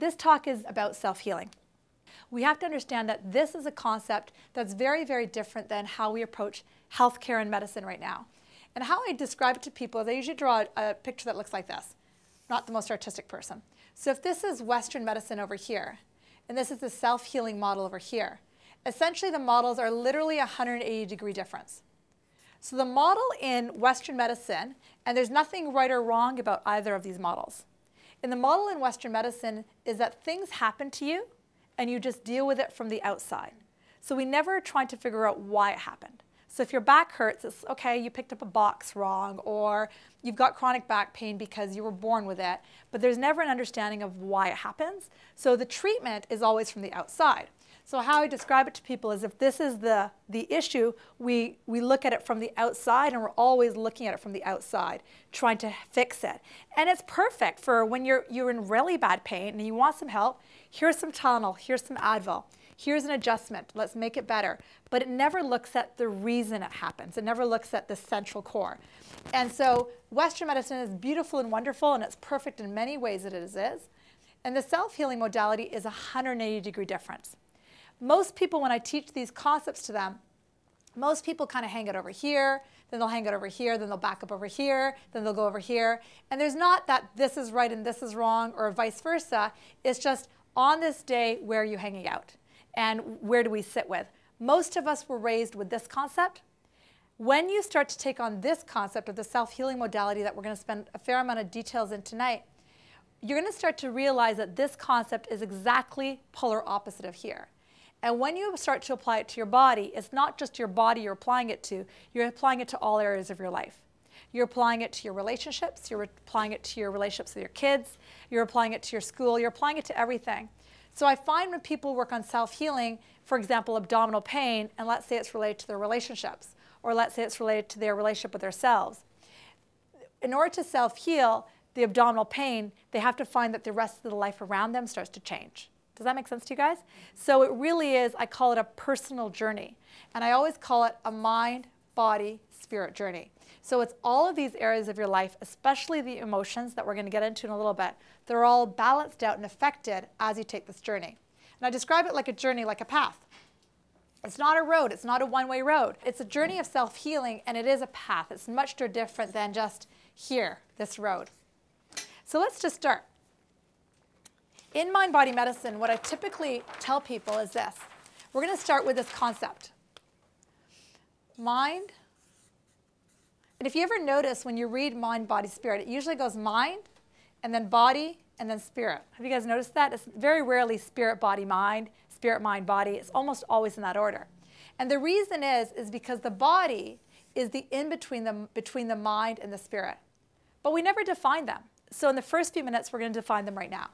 This talk is about self-healing. We have to understand that this is a concept that's very, very different than how we approach healthcare and medicine right now. And how I describe it to people is I usually draw a picture that looks like this. Not the most artistic person. So if this is Western medicine over here, and this is the self-healing model over here, essentially the models are literally a 180-degree difference. So the model in Western medicine, and there's nothing right or wrong about either of these models. In the model in Western medicine is that things happen to you and you just deal with it from the outside. So we never try to figure out why it happened. So if your back hurts, it's okay, you picked up a box wrong, or you've got chronic back pain because you were born with it, but there's never an understanding of why it happens. So the treatment is always from the outside. So how I describe it to people is if this is the issue, we look at it from the outside, and we're always looking at it from the outside, trying to fix it. And it's perfect for when you're in really bad pain and you want some help. Here's some Tylenol, here's some Advil, here's an adjustment, let's make it better. But it never looks at the reason it happens. It never looks at the central core. And so Western medicine is beautiful and wonderful, and it's perfect in many ways that it is. And the self-healing modality is a 180-degree difference. Most people, when I teach these concepts to them, most people kind of hang it over here, then they'll hang it over here, then they'll back up over here, then they'll go over here. And there's not that this is right and this is wrong or vice versa. It's just on this day, where are you hanging out? And where do we sit with? Most of us were raised with this concept. When you start to take on this concept of the self-healing modality that we're going to spend a fair amount of details in tonight, you're going to start to realize that this concept is exactly polar opposite of here. And when you start to apply it to your body, it's not just your body you're applying it to, you're applying it to all areas of your life. You're applying it to your relationships, you're applying it to your relationships with your kids, you're applying it to your school, you're applying it to everything. So I find when people work on self-healing, for example, abdominal pain, and let's say it's related to their relationships, or let's say it's related to their relationship with themselves. In order to self-heal the abdominal pain, they have to find that the rest of the life around them starts to change. Does that make sense to you guys? So it really is, I call it a personal journey. And I always call it a mind, body, spirit journey. So it's all of these areas of your life, especially the emotions that we're going to get into in a little bit. They're all balanced out and affected as you take this journey. And I describe it like a journey, like a path. It's not a road. It's not a one-way road. It's a journey of self-healing, and it is a path. It's much more different than just here, this road. So let's just start. In mind-body medicine, what I typically tell people is this. We're going to start with this concept. Mind. And if you ever notice when you read mind, body, spirit, it usually goes mind, and then body, and then spirit. Have you guys noticed that? It's very rarely spirit, body, mind, spirit, mind, body. It's almost always in that order. And the reason is because the body is the in-between between the mind and the spirit. But we never define them. So in the first few minutes, we're going to define them right now.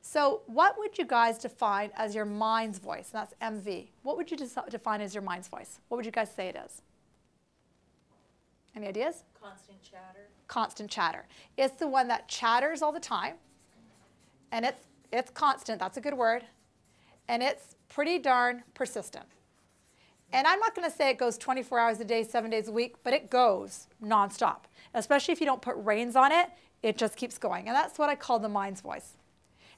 So what would you guys define as your mind's voice? And that's MV. What would you define as your mind's voice? What would you guys say it is? Any ideas? Constant chatter. Constant chatter. It's the one that chatters all the time. And it's constant. That's a good word. And it's pretty darn persistent. And I'm not going to say it goes 24 hours a day, 7 days a week, but it goes nonstop. Especially if you don't put reins on it, it just keeps going. And that's what I call the mind's voice.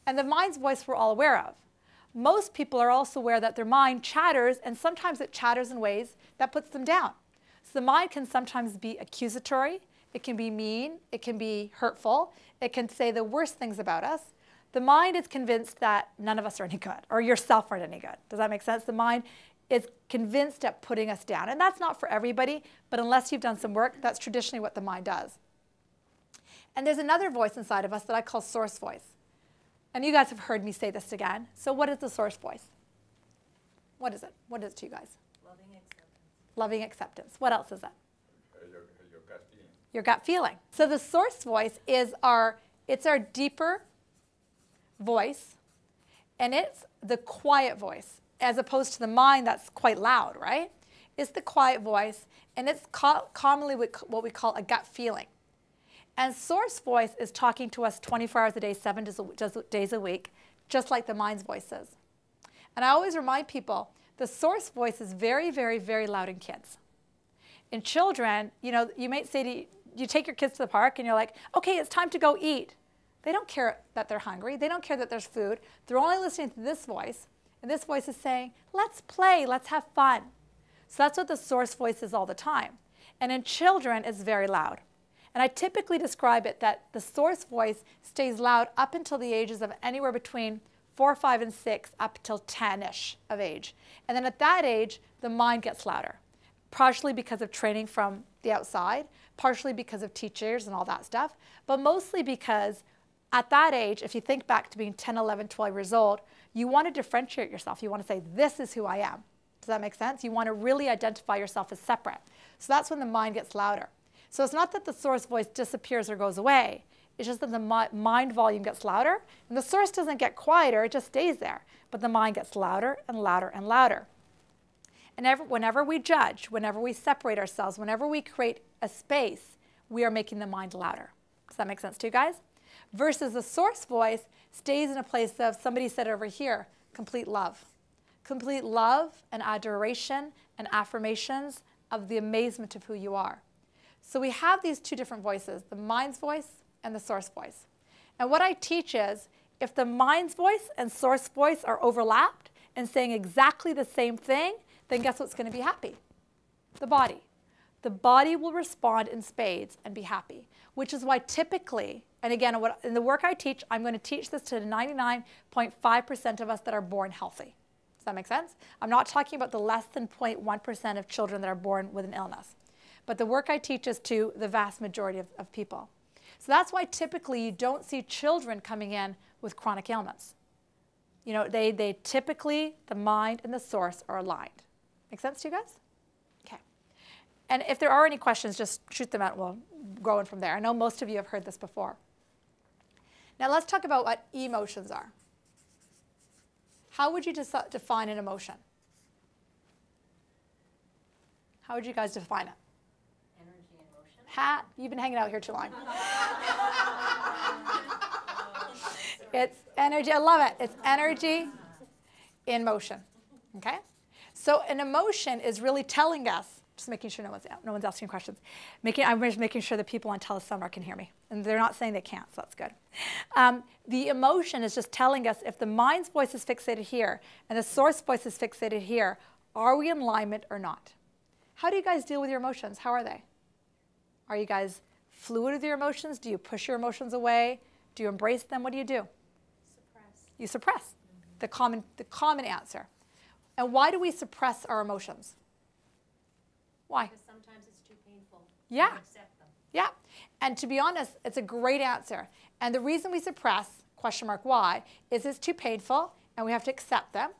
And the mind's voice we're all aware of. Most people are also aware that their mind chatters, and sometimes it chatters in ways that puts them down. So the mind can sometimes be accusatory, it can be mean, it can be hurtful, it can say the worst things about us. The mind is convinced that none of us are any good, or yourself aren't any good. Does that make sense? The mind is convinced at putting us down. And that's not for everybody, but unless you've done some work, that's traditionally what the mind does. And there's another voice inside of us that I call source voice. And you guys have heard me say this again. So what is the source voice? What is it? What is it to you guys? Loving acceptance. Loving acceptance. What else is it? Your gut feeling. Your gut feeling. So the source voice is our deeper voice, and it's the quiet voice, as opposed to the mind that's quite loud, right? It's the quiet voice, and it's commonly what we call a gut feeling. And source voice is talking to us 24 hours a day, 7 days a week, just like the mind's voice is. And I always remind people, the source voice is very, very, very loud in kids. In children, you know, you might say you take your kids to the park and you're like, okay, it's time to go eat. They don't care that they're hungry. They don't care that there's food. They're only listening to this voice. And this voice is saying, let's play, let's have fun. So that's what the source voice is all the time. And in children, it's very loud. And I typically describe it that the source voice stays loud up until the ages of anywhere between 4, 5, and 6, up till 10-ish of age. And then at that age, the mind gets louder, partially because of training from the outside, partially because of teachers and all that stuff, but mostly because at that age, if you think back to being 10, 11, 12 years old, you want to differentiate yourself. You want to say, this is who I am. Does that make sense? You want to really identify yourself as separate. So that's when the mind gets louder. So it's not that the source voice disappears or goes away. It's just that the mind volume gets louder, and the source doesn't get quieter, it just stays there. But the mind gets louder and louder and louder. And whenever we judge, whenever we separate ourselves, whenever we create a space, we are making the mind louder. Does that make sense to you guys? Versus the source voice stays in a place of, somebody said over here, complete love. Complete love and adoration and affirmations of the amazement of who you are. So we have these two different voices, the mind's voice and the source voice. And what I teach is, if the mind's voice and source voice are overlapped and saying exactly the same thing, then guess what's going to be happy? The body. The body will respond in spades and be happy, which is why typically, and again, in the work I teach, I'm going to teach this to 99.5% of us that are born healthy. Does that make sense? I'm not talking about the less than 0.1% of children that are born with an illness. But the work I teach is to the vast majority of people. So that's why typically you don't see children coming in with chronic ailments. You know, they typically, the mind and the source are aligned. Make sense to you guys? Okay. And if there are any questions, just shoot them out. We'll go in from there. I know most of you have heard this before. Now let's talk about what emotions are. How would you define an emotion? How would you guys define it? Energy and motion. You've been hanging out here too long. It's energy. I love it. It's energy in motion. Okay? So an emotion is really telling us, just making sure no one's asking questions. I'm just making sure that people on Telesummer can hear me. And they're not saying they can't, so that's good. The emotion is just telling us if the mind's voice is fixated here and the source voice is fixated here, are we in alignment or not? How do you guys deal with your emotions? How are they? Are you guys fluid with your emotions? Do you push your emotions away? Do you embrace them? What do? Suppress. You suppress. The common answer. And why do we suppress our emotions? Why? Because sometimes it's too painful. Yeah. To accept them. Yeah. And to be honest, it's a great answer. And the reason we suppress, question mark why, is it's too painful and we have to accept them.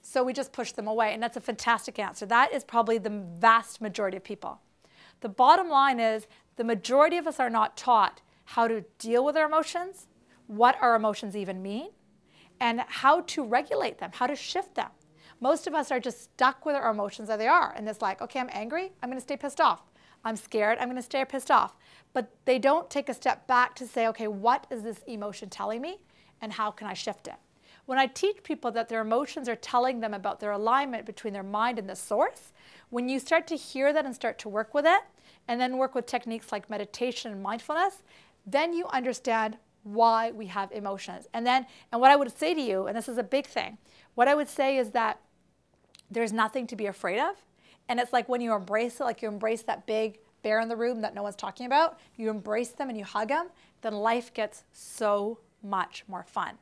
So we just push them away. And that's a fantastic answer. That is probably the vast majority of people. The bottom line is the majority of us are not taught how to deal with our emotions, what our emotions even mean, and how to regulate them, how to shift them. Most of us are just stuck with our emotions as they are. And it's like, okay, I'm angry, I'm going to stay pissed off. I'm scared, I'm going to stay pissed off. But they don't take a step back to say, okay, what is this emotion telling me and how can I shift it? When I teach people that their emotions are telling them about their alignment between their mind and the source, when you start to hear that and start to work with it, and then work with techniques like meditation and mindfulness, then you understand why we have emotions. And what I would say to you, and this is a big thing, what I would say is that there's nothing to be afraid of. And it's like when you embrace it, like you embrace that big bear in the room that no one's talking about, you embrace them and you hug them, then life gets so much more fun.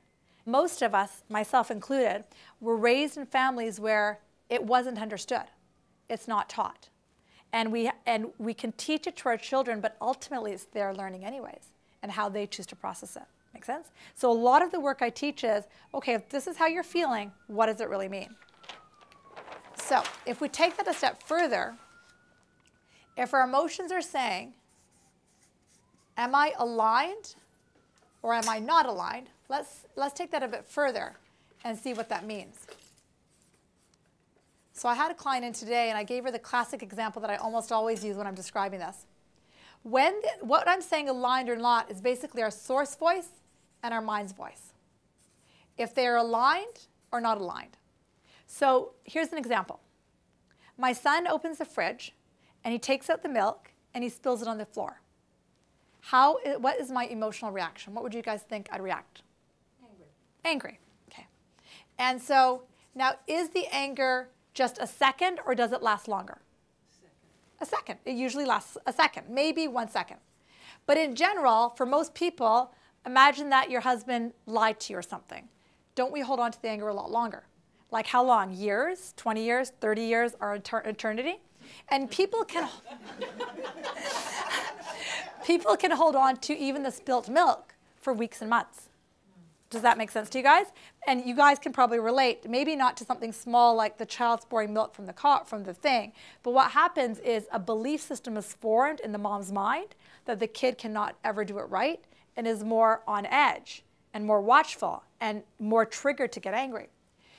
Most of us, myself included, were raised in families where it wasn't understood. It's not taught. And we can teach it to our children, but ultimately it's their learning anyways and how they choose to process it. Make sense? So a lot of the work I teach is, okay, if this is how you're feeling, what does it really mean? So if we take that a step further, if our emotions are saying, am I aligned or am I not aligned? Let's take that a bit further and see what that means. So I had a client in today, and I gave her the classic example that I almost always use when I'm describing this. What I'm saying aligned or not is basically our source voice and our mind's voice. If they're aligned or not aligned. So here's an example. My son opens the fridge, and he takes out the milk, and he spills it on the floor. what is my emotional reaction? What would you guys think I'd react? Angry. Angry. Okay. And so now, is the anger just a second, or does it last longer? A second. It usually lasts a second, maybe 1 second. But in general, for most people, imagine that your husband lied to you or something. Don't we hold on to the anger a lot longer? Like how long? Years? 20 years? 30 years? Or eternity? And people can hold on to even the spilt milk for weeks and months. Does that make sense to you guys? And you guys can probably relate, maybe not to something small like the child's pouring milk from the thing, but what happens is a belief system is formed in the mom's mind that the kid cannot ever do it right and is more on edge and more watchful and more triggered to get angry.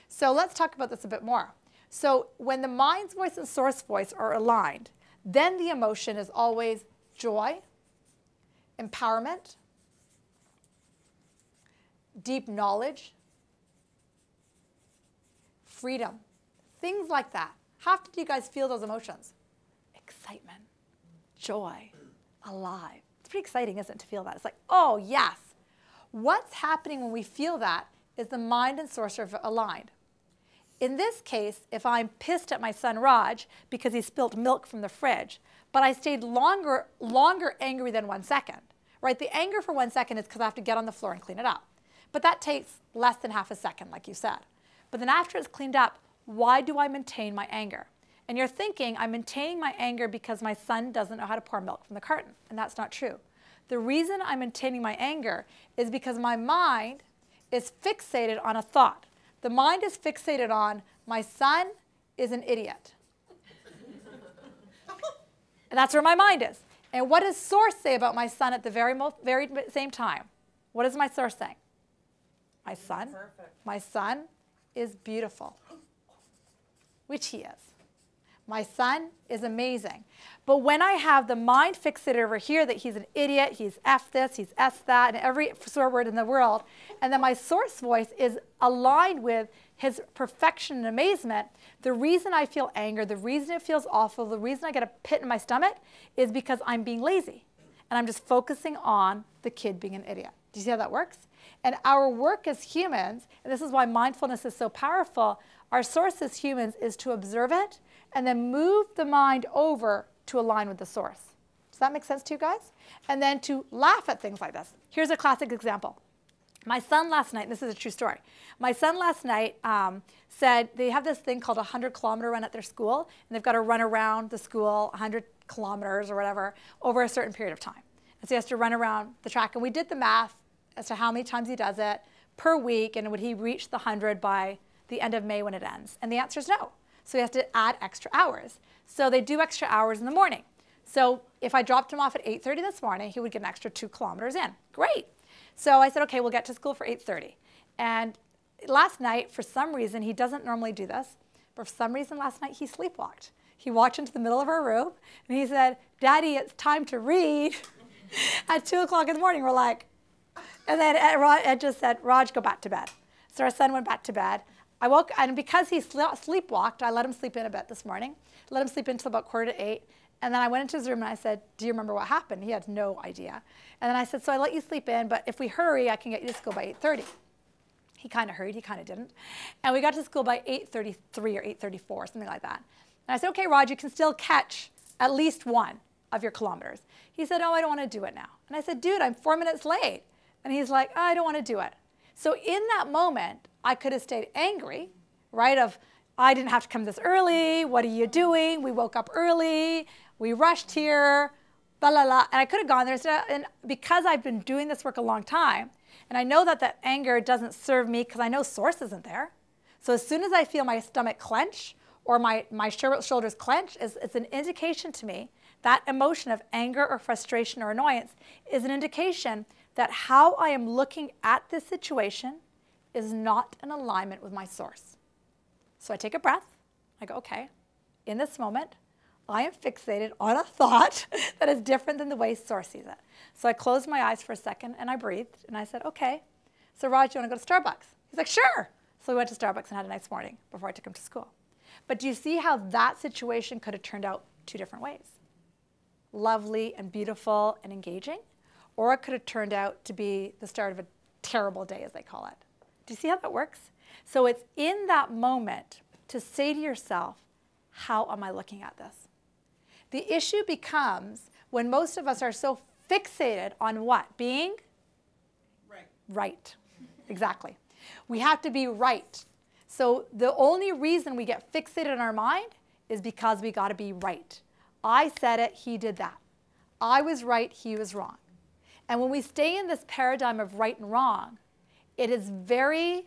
So let's talk about this a bit more. So when the mind's voice and source voice are aligned, then the emotion is always joy, empowerment, deep knowledge, freedom, things like that. How often do you guys feel those emotions? Excitement, joy, alive. It's pretty exciting, isn't it, to feel that? It's like, oh, yes. What's happening when we feel that is the mind and source are aligned. In this case, if I'm pissed at my son Raj because he spilled milk from the fridge, but I stayed longer angry than 1 second, right? The anger for 1 second is because I have to get on the floor and clean it up. But that takes less than half a second, like you said. But then after it's cleaned up, why do I maintain my anger? And you're thinking, I'm maintaining my anger because my son doesn't know how to pour milk from the carton. And that's not true. The reason I'm maintaining my anger is because my mind is fixated on a thought. The mind is fixated on, my son is an idiot. And that's where my mind is. And what does source say about my son at the very same time? What is my source saying? My son is beautiful, which he is. My son is amazing. But when I have the mind fixated over here that he's an idiot, he's F this, he's S that, and every swear word in the world, and then my source voice is aligned with his perfection and amazement, the reason I feel anger, the reason it feels awful, the reason I get a pit in my stomach is because I'm being lazy. And I'm just focusing on the kid being an idiot. Do you see how that works? And our work as humans, and this is why mindfulness is so powerful, our source as humans is to observe it and then move the mind over to align with the source. Does that make sense to you guys? And then to laugh at things like this. Here's a classic example. My son last night, and this is a true story, my son last night said they have this thing called a 100-kilometer run at their school, and they've got to run around the school 100 kilometers or whatever over a certain period of time. And so he has to run around the track. And we did the math as to how many times he does it per week, and would he reach the 100 by the end of May when it ends? And the answer is no. So he has to add extra hours. So they do extra hours in the morning. So if I dropped him off at 8:30 this morning, he would get an extra 2 kilometers in. Great. So I said, okay, we'll get to school for 8:30. And last night, for some reason, he doesn't normally do this, but for some reason last night he sleepwalked. He walked into the middle of our room, and he said, Daddy, it's time to read. At 2 o'clock in the morning, we're like, and then Ed just said, Raj, go back to bed. So our son went back to bed. I woke, and because he sleepwalked, I let him sleep in a bit this morning. Let him sleep until about 7:45. And then I went into his room and I said, do you remember what happened? He had no idea. And then I said, so I let you sleep in, but if we hurry, I can get you to school by 8:30. He kind of hurried, he kind of didn't. And we got to school by 8:33 or 8:34, something like that. And I said, okay, Raj, you can still catch at least 1 of your kilometers. He said, oh, I don't want to do it now. And I said, dude, I'm 4 minutes late. And he's like, oh, I don't want to do it. So in that moment, I could have stayed angry, right, of I didn't have to come this early. What are you doing? We woke up early. We rushed here, blah, blah, blah. And I could have gone there. And because I've been doing this work a long time, and I know that that anger doesn't serve me because I know source isn't there. So as soon as I feel my stomach clench or my shoulders clench, it's an indication to me that emotion of anger or frustration or annoyance is an indication that how I am looking at this situation is not in alignment with my source. So I take a breath. I go, okay, in this moment, I am fixated on a thought that is different than the way source sees it. So I closed my eyes for a second and I breathed and I said, okay, so Raj, do you want to go to Starbucks? He's like, sure. So we went to Starbucks and had a nice morning before I took him to school. But do you see how that situation could have turned out 2 different ways? Lovely and beautiful and engaging, or it could have turned out to be the start of a terrible day, as they call it. Do you see how that works? So it's in that moment to say to yourself, how am I looking at this? The issue becomes when most of us are so fixated on what? Being? Right. Right. Exactly. We have to be right. So the only reason we get fixated in our mind is because we got to be right. I said it, he did that. I was right, he was wrong. And when we stay in this paradigm of right and wrong, it is very,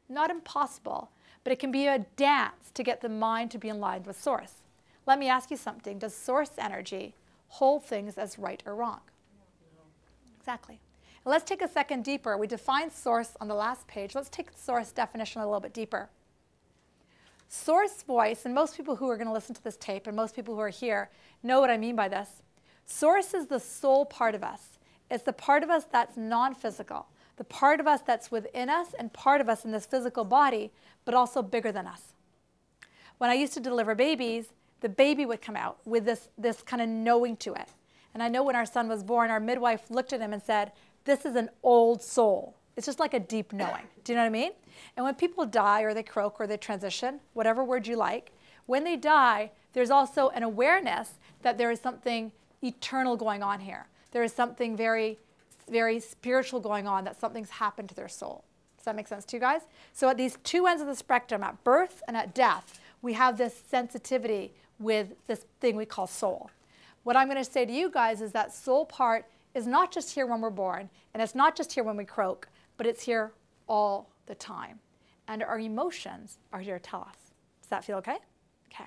not impossible, but it can be a dance to get the mind to be in line with source. Let me ask you something. Does source energy hold things as right or wrong? No. Exactly. And let's take a second deeper. We defined source on the last page. Let's take source definition a little bit deeper. Source voice, and most people who are going to listen to this tape and most people who are here know what I mean by this. Source is the soul part of us. It's the part of us that's non-physical, the part of us that's within us and part of us in this physical body, but also bigger than us. When I used to deliver babies, the baby would come out with this kind of knowing to it. And I know when our son was born, our midwife looked at him and said, this is an old soul. It's just like a deep knowing. Do you know what I mean? And when people die or they croak or they transition, whatever word you like, when they die, there's also an awareness that there is something eternal going on here. There is something very, very spiritual going on, that something's happened to their soul. Does that make sense to you guys? So at these two ends of the spectrum, at birth and at death, we have this sensitivity with this thing we call soul. What I'm going to say to you guys is that soul part is not just here when we're born, and it's not just here when we croak, but it's here all the time. And our emotions are here to tell us. Does that feel okay? Okay.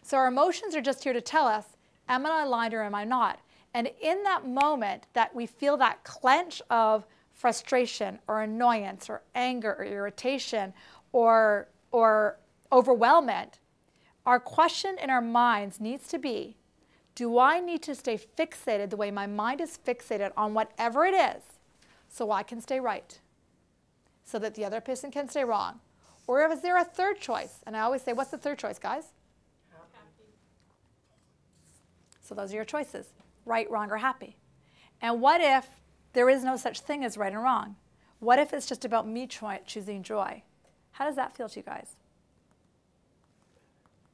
So our emotions are just here to tell us, am I aligned or am I not? And in that moment that we feel that clench of frustration or annoyance or anger or irritation or overwhelmment, our question in our minds needs to be, do I need to stay fixated the way my mind is fixated on whatever it is so I can stay right, so that the other person can stay wrong? Or is there a third choice? And I always say, what's the third choice, guys? Happy. So those are your choices, right, wrong, or happy. And what if there is no such thing as right and wrong? What if it's just about me choosing joy? How does that feel to you guys?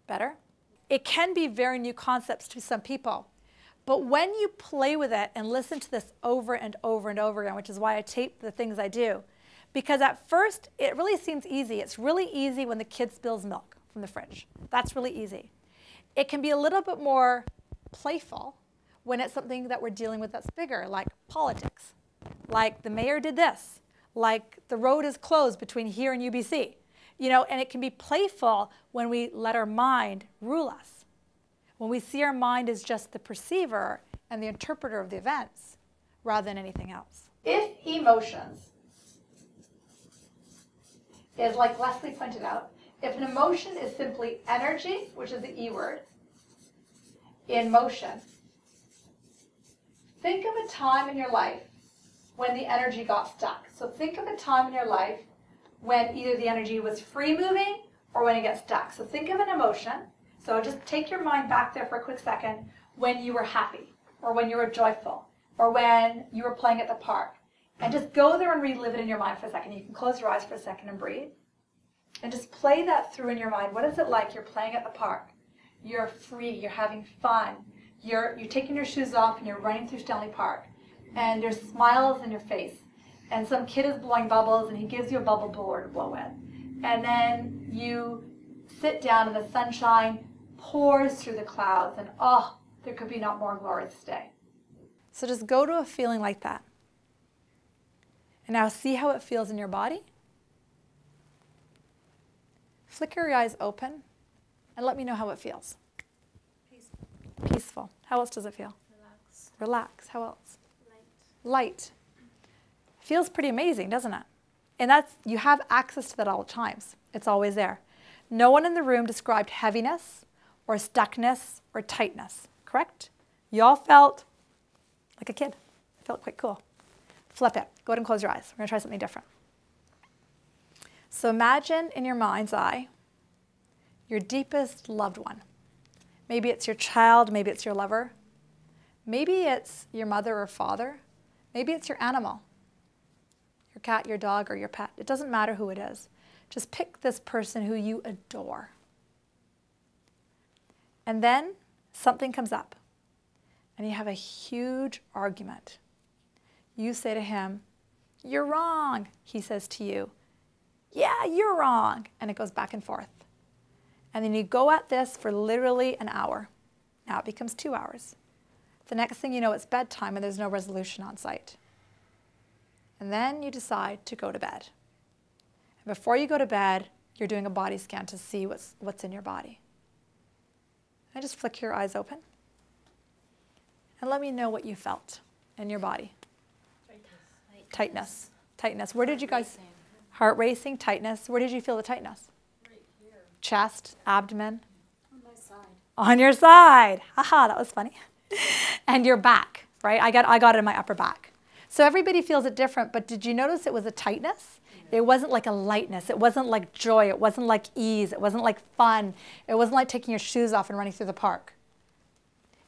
Better? It can be very new concepts to some people. But when you play with it and listen to this over and over and over again, which is why I tape the things I do, because at first it really seems easy. It's really easy when the kid spills milk from the fridge. That's really easy. It can be a little bit more playful when it's something that we're dealing with that's bigger, like politics, like the mayor did this, like the road is closed between here and UBC. You know, and it can be playful when we let our mind rule us. When we see our mind as just the perceiver and the interpreter of the events rather than anything else. If emotions is, like Leslie pointed out, if an emotion is simply energy, which is the E word, in motion, think of a time in your life when the energy got stuck. So think of a time in your life when either the energy was free moving or when it gets stuck. So think of an emotion. So just take your mind back there for a quick second when you were happy or when you were joyful or when you were playing at the park. And just go there and relive it in your mind for a second. You can close your eyes for a second and breathe. And just play that through in your mind. What is it like? You're playing at the park. You're free. You're having fun. You're taking your shoes off and you're running through Stanley Park. And there's smiles in your face. And some kid is blowing bubbles and he gives you a bubble blower to blow in. And then you sit down and the sunshine pours through the clouds and oh, there could be not more glorious day. So just go to a feeling like that. And now see how it feels in your body. Flicker your eyes open and let me know how it feels. Peaceful. Peaceful. How else does it feel? Relax. Relax. How else? Light. Light. Feels pretty amazing, doesn't it? And that's, you have access to that all the times. It's always there. No one in the room described heaviness or stuckness or tightness, correct? You all felt like a kid. Felt quite cool. Flip it. Go ahead and close your eyes. We're going to try something different. So imagine in your mind's eye your deepest loved one. Maybe it's your child, maybe it's your lover. Maybe it's your mother or father. Maybe it's your animal, your cat, your dog, or your pet. It doesn't matter who it is. Just pick this person who you adore. And then something comes up and you have a huge argument. You say to him, "You're wrong." He says to you, "Yeah, you're wrong." And it goes back and forth. And then you go at this for literally an hour. Now it becomes 2 hours. The next thing you know, it's bedtime and there's no resolution on site. And then you decide to go to bed. And before you go to bed, you're doing a body scan to see what's in your body. And just flick your eyes open. And let me know what you felt in your body. Tightness. Tightness. Where did you guys? Heart racing, tightness. Where did you feel the tightness? Right here. Chest, abdomen. On my side. On your side. Haha, that was funny. And your back, right? I got it in my upper back. So everybody feels it different, but did you notice it was a tightness? It wasn't like a lightness. It wasn't like joy. It wasn't like ease. It wasn't like fun. It wasn't like taking your shoes off and running through the park.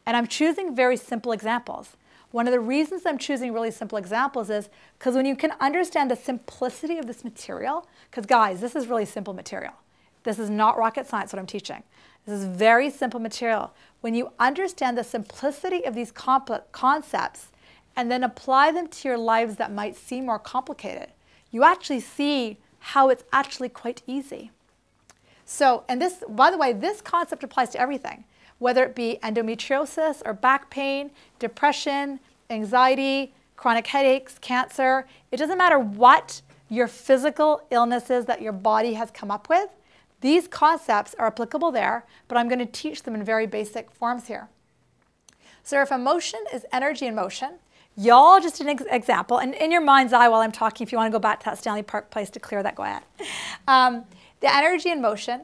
And I'm choosing very simple examples. One of the reasons I'm choosing really simple examples is because when you can understand the simplicity of this material, because guys, this is really simple material. This is not rocket science, what I'm teaching. This is very simple material. When you understand the simplicity of these concepts and then apply them to your lives that might seem more complicated, you actually see how it's actually quite easy. So, and this, by the way, this concept applies to everything, whether it be endometriosis or back pain, depression, anxiety, chronic headaches, cancer. It doesn't matter what your physical illness is that your body has come up with. These concepts are applicable there, but I'm going to teach them in very basic forms here. So if emotion is energy in motion, y'all just an example, and in your mind's eye while I'm talking, if you want to go back to that Stanley Park place to clear that, go ahead. The energy in motion,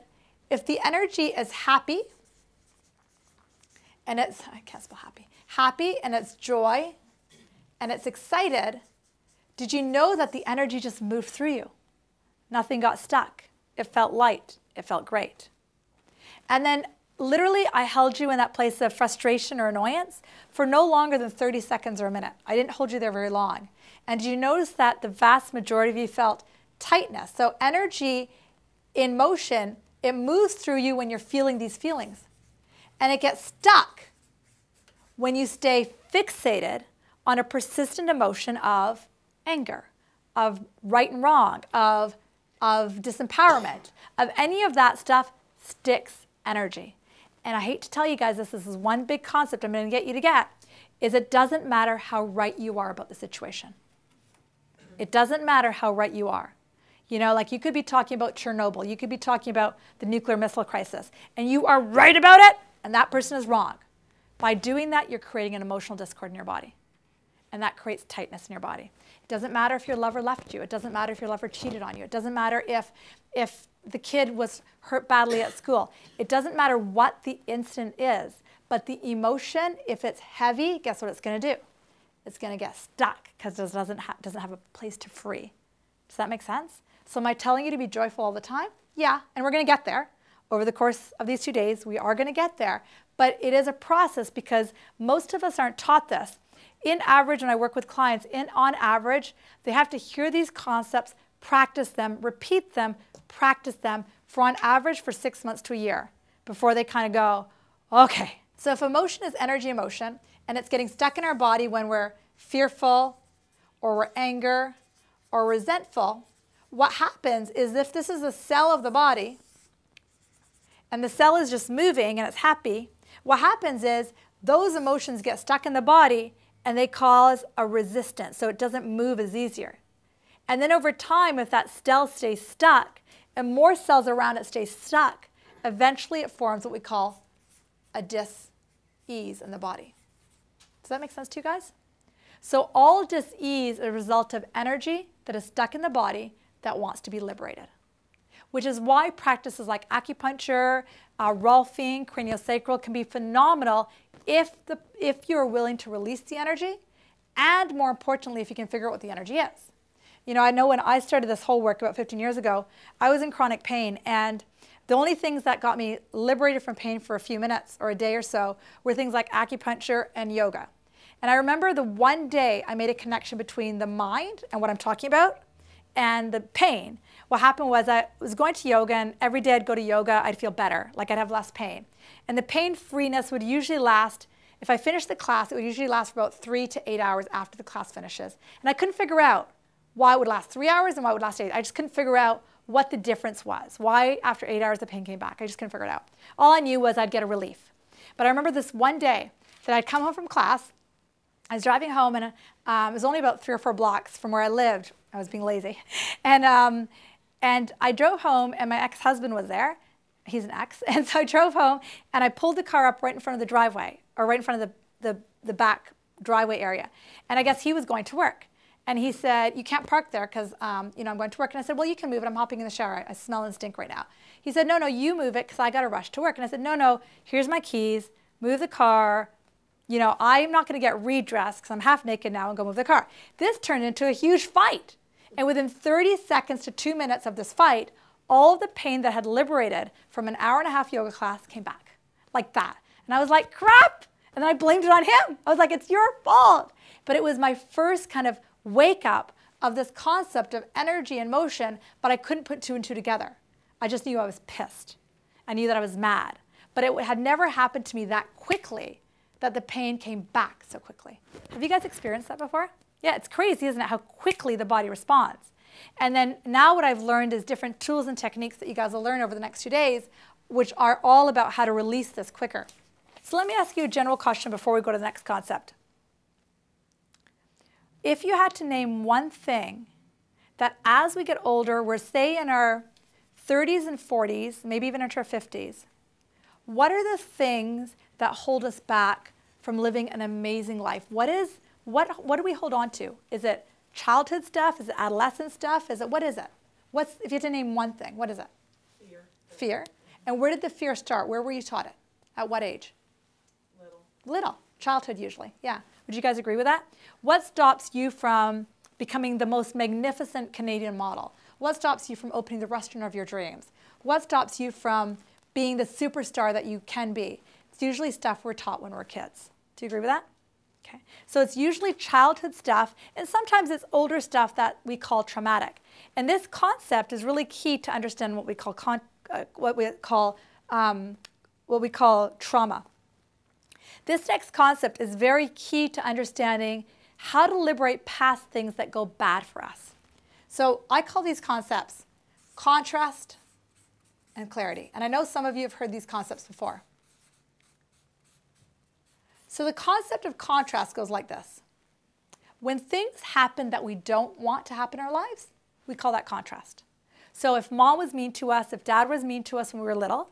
if the energy is happy, and it's, I can't spell happy, happy and it's joy and it's excited, did you know that the energy just moved through you? Nothing got stuck. It felt light. It felt great. And then literally I held you in that place of frustration or annoyance for no longer than 30 seconds or a minute. I didn't hold you there very long. And did you notice that the vast majority of you felt tightness? So energy in motion, it moves through you when you're feeling these feelings. And it gets stuck when you stay fixated on a persistent emotion of anger, of right and wrong, of disempowerment, of any of that stuff sticks energy. And I hate to tell you guys this is one big concept I'm going to get you to get, is it doesn't matter how right you are about the situation. It doesn't matter how right you are. You know, like you could be talking about Chernobyl, you could be talking about the nuclear missile crisis, and you are right about it, and that person is wrong. By doing that, you're creating an emotional discord in your body. And that creates tightness in your body. It doesn't matter if your lover left you. It doesn't matter if your lover cheated on you. It doesn't matter if the kid was hurt badly at school. It doesn't matter what the incident is. But the emotion, if it's heavy, guess what it's going to do? It's going to get stuck because it doesn't have a place to free. Does that make sense? So am I telling you to be joyful all the time? Yeah, and we're going to get there. Over the course of these 2 days, we are going to get there. But it is a process because most of us aren't taught this. In average, when I work with clients, on average, they have to hear these concepts, practice them, repeat them, practice them for on average for 6 months to a year before they kind of go, okay. So if emotion is energy emotion and it's getting stuck in our body when we're fearful or we're angry or resentful, what happens is if this is a cell of the body and the cell is just moving and it's happy, what happens is those emotions get stuck in the body and they cause a resistance, so it doesn't move as easier. And then over time, if that cell stays stuck and more cells around it stay stuck, eventually it forms what we call a dis-ease in the body. Does that make sense to you guys? So all dis-ease is a result of energy that is stuck in the body that wants to be liberated, which is why practices like acupuncture, Rolfing, craniosacral can be phenomenal if you're willing to release the energy and, more importantly, if you can figure out what the energy is. You know, I know when I started this whole work about 15 years ago, I was in chronic pain, and the only things that got me liberated from pain for a few minutes or a day or so were things like acupuncture and yoga. And I remember the one day I made a connection between the mind and what I'm talking about and the pain. What happened was I was going to yoga, and every day I'd go to yoga, I'd feel better, like I'd have less pain. And the pain freeness would usually last, if I finished the class, it would usually last for about 3 to 8 hours after the class finishes. And I couldn't figure out why it would last 3 hours and why it would last 8. I just couldn't figure out what the difference was. Why after 8 hours the pain came back. I just couldn't figure it out. All I knew was I'd get a relief. But I remember this one day that I'd come home from class. I was driving home, and it was only about 3 or 4 blocks from where I lived. I was being lazy. And I drove home, and my ex-husband was there. He's an ex. And so I drove home, and I pulled the car up right in front of the driveway, or right in front of the back driveway area. And I guess he was going to work. And he said, you can't park there because I'm going to work. And I said, well, you can move it. I'm hopping in the shower. I smell and stink right now. He said, no, you move it because I got to rush to work. And I said, no, here's my keys. Move the car. I'm not going to get redressed because I'm half naked now and go move the car. This turned into a huge fight. And within 30 seconds to 2 minutes of this fight, all of the pain that had liberated from an hour-and-a-half yoga class came back like that. And I was like, crap. And then I blamed it on him. I was like, it's your fault. But it was my first kind of wake up of this concept of energy and motion, but I couldn't put 2 and 2 together. I just knew I was pissed. I knew that I was mad. But it had never happened to me that quickly that the pain came back so quickly. Have you guys experienced that before? Yeah, it's crazy, isn't it, how quickly the body responds. And then now what I've learned is different tools and techniques that you guys will learn over the next 2 days, which are all about how to release this quicker. So let me ask you a general question before we go to the next concept. If you had to name one thing that as we get older, we're say in our 30s and 40s, maybe even into our 50s, what are the things that hold us back from living an amazing life? What do we hold on to? Is it childhood stuff? Is it adolescent stuff? What is it? If you had to name one thing, what is it? Fear. Fear. And where did the fear start? Where were you taught it? At what age? Little. Childhood usually, yeah. Would you guys agree with that? What stops you from becoming the most magnificent Canadian model? What stops you from opening the restaurant of your dreams? What stops you from being the superstar that you can be? It's usually stuff we're taught when we're kids. Do you agree with that? Okay. So it's usually childhood stuff, and sometimes it's older stuff that we call traumatic. And this concept is really key to understand what we call trauma. This next concept is very key to understanding how to liberate past things that go bad for us. So I call these concepts contrast and clarity. And I know some of you have heard these concepts before. So the concept of contrast goes like this. When things happen that we don't want to happen in our lives, we call that contrast. So if mom was mean to us, if dad was mean to us when we were little,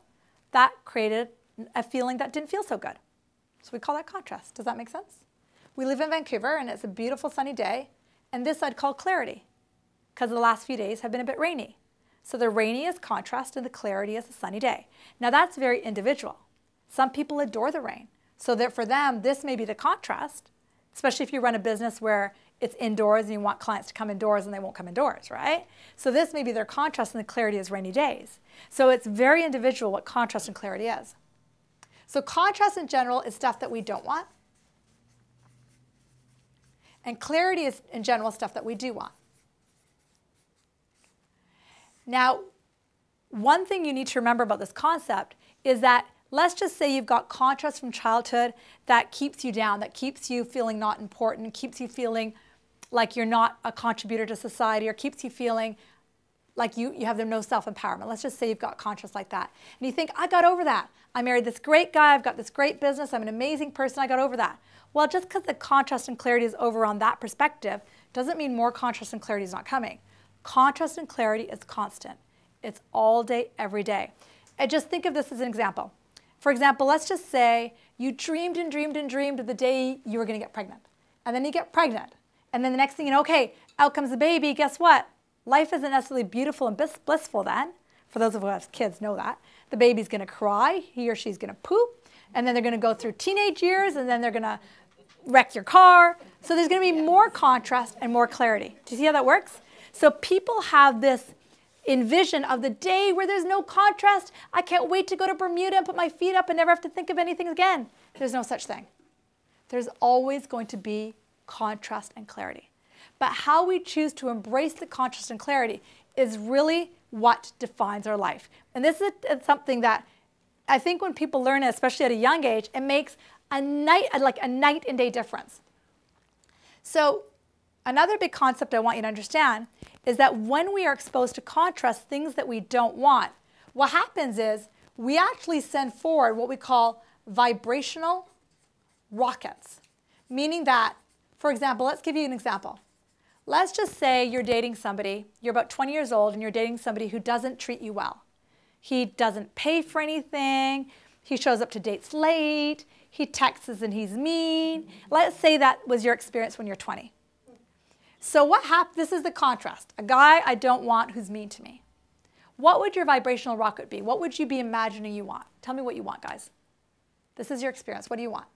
that created a feeling that didn't feel so good. So we call that contrast. Does that make sense? We live in Vancouver, and it's a beautiful sunny day, and this I'd call clarity, because the last few days have been a bit rainy. So the rainy is contrast, and the clarity is a sunny day. Now that's very individual. Some people adore the rain, so that for them, this may be the contrast, especially if you run a business where it's indoors and you want clients to come indoors and they won't come indoors, right? So this may be their contrast, and the clarity is rainy days. So it's very individual what contrast and clarity is. So contrast in general is stuff that we don't want. And clarity is in general stuff that we do want. Now, one thing you need to remember about this concept is that let's just say you've got contrast from childhood that keeps you down, that keeps you feeling not important, keeps you feeling like you're not a contributor to society, or keeps you feeling like you have no self-empowerment. Let's just say you've got contrast like that. And you think, I got over that. I married this great guy. I've got this great business. I'm an amazing person. I got over that. Well, just because the contrast and clarity is over on that perspective doesn't mean more contrast and clarity is not coming. Contrast and clarity is constant. It's all day, every day. And just think of this as an example. For example, let's just say you dreamed and dreamed and dreamed of the day you were going to get pregnant. And then you get pregnant. And then the next thing you know, okay, out comes the baby. Guess what? Life isn't necessarily beautiful and blissful then. For those of us who have kids know that. The baby's going to cry. He or she's going to poop. And then they're going to go through teenage years. And then they're going to wreck your car. So there's going to be more contrast and more clarity. Do you see how that works? So people have this envision of the day where there's no contrast. I can't wait to go to Bermuda and put my feet up and never have to think of anything again. There's no such thing. there's always going to be contrast and clarity. But how we choose to embrace the contrast and clarity is really what defines our life. And this is something that I think when people learn it, especially at a young age, it makes a night and day difference. So another big concept I want you to understand is that when we are exposed to contrast, things that we don't want, what happens is we actually send forward what we call vibrational rockets. Meaning that, for example, let's give you an example. Let's just say you're dating somebody, you're about 20 years old, and you're dating somebody who doesn't treat you well. He doesn't pay for anything, he shows up to dates late, he texts and he's mean. Let's say that was your experience when you're 20. So what happens, this is the contrast. A guy I don't want who's mean to me. What would your vibrational rocket be? What would you be imagining you want? Tell me what you want, guys. This is your experience. What do you want?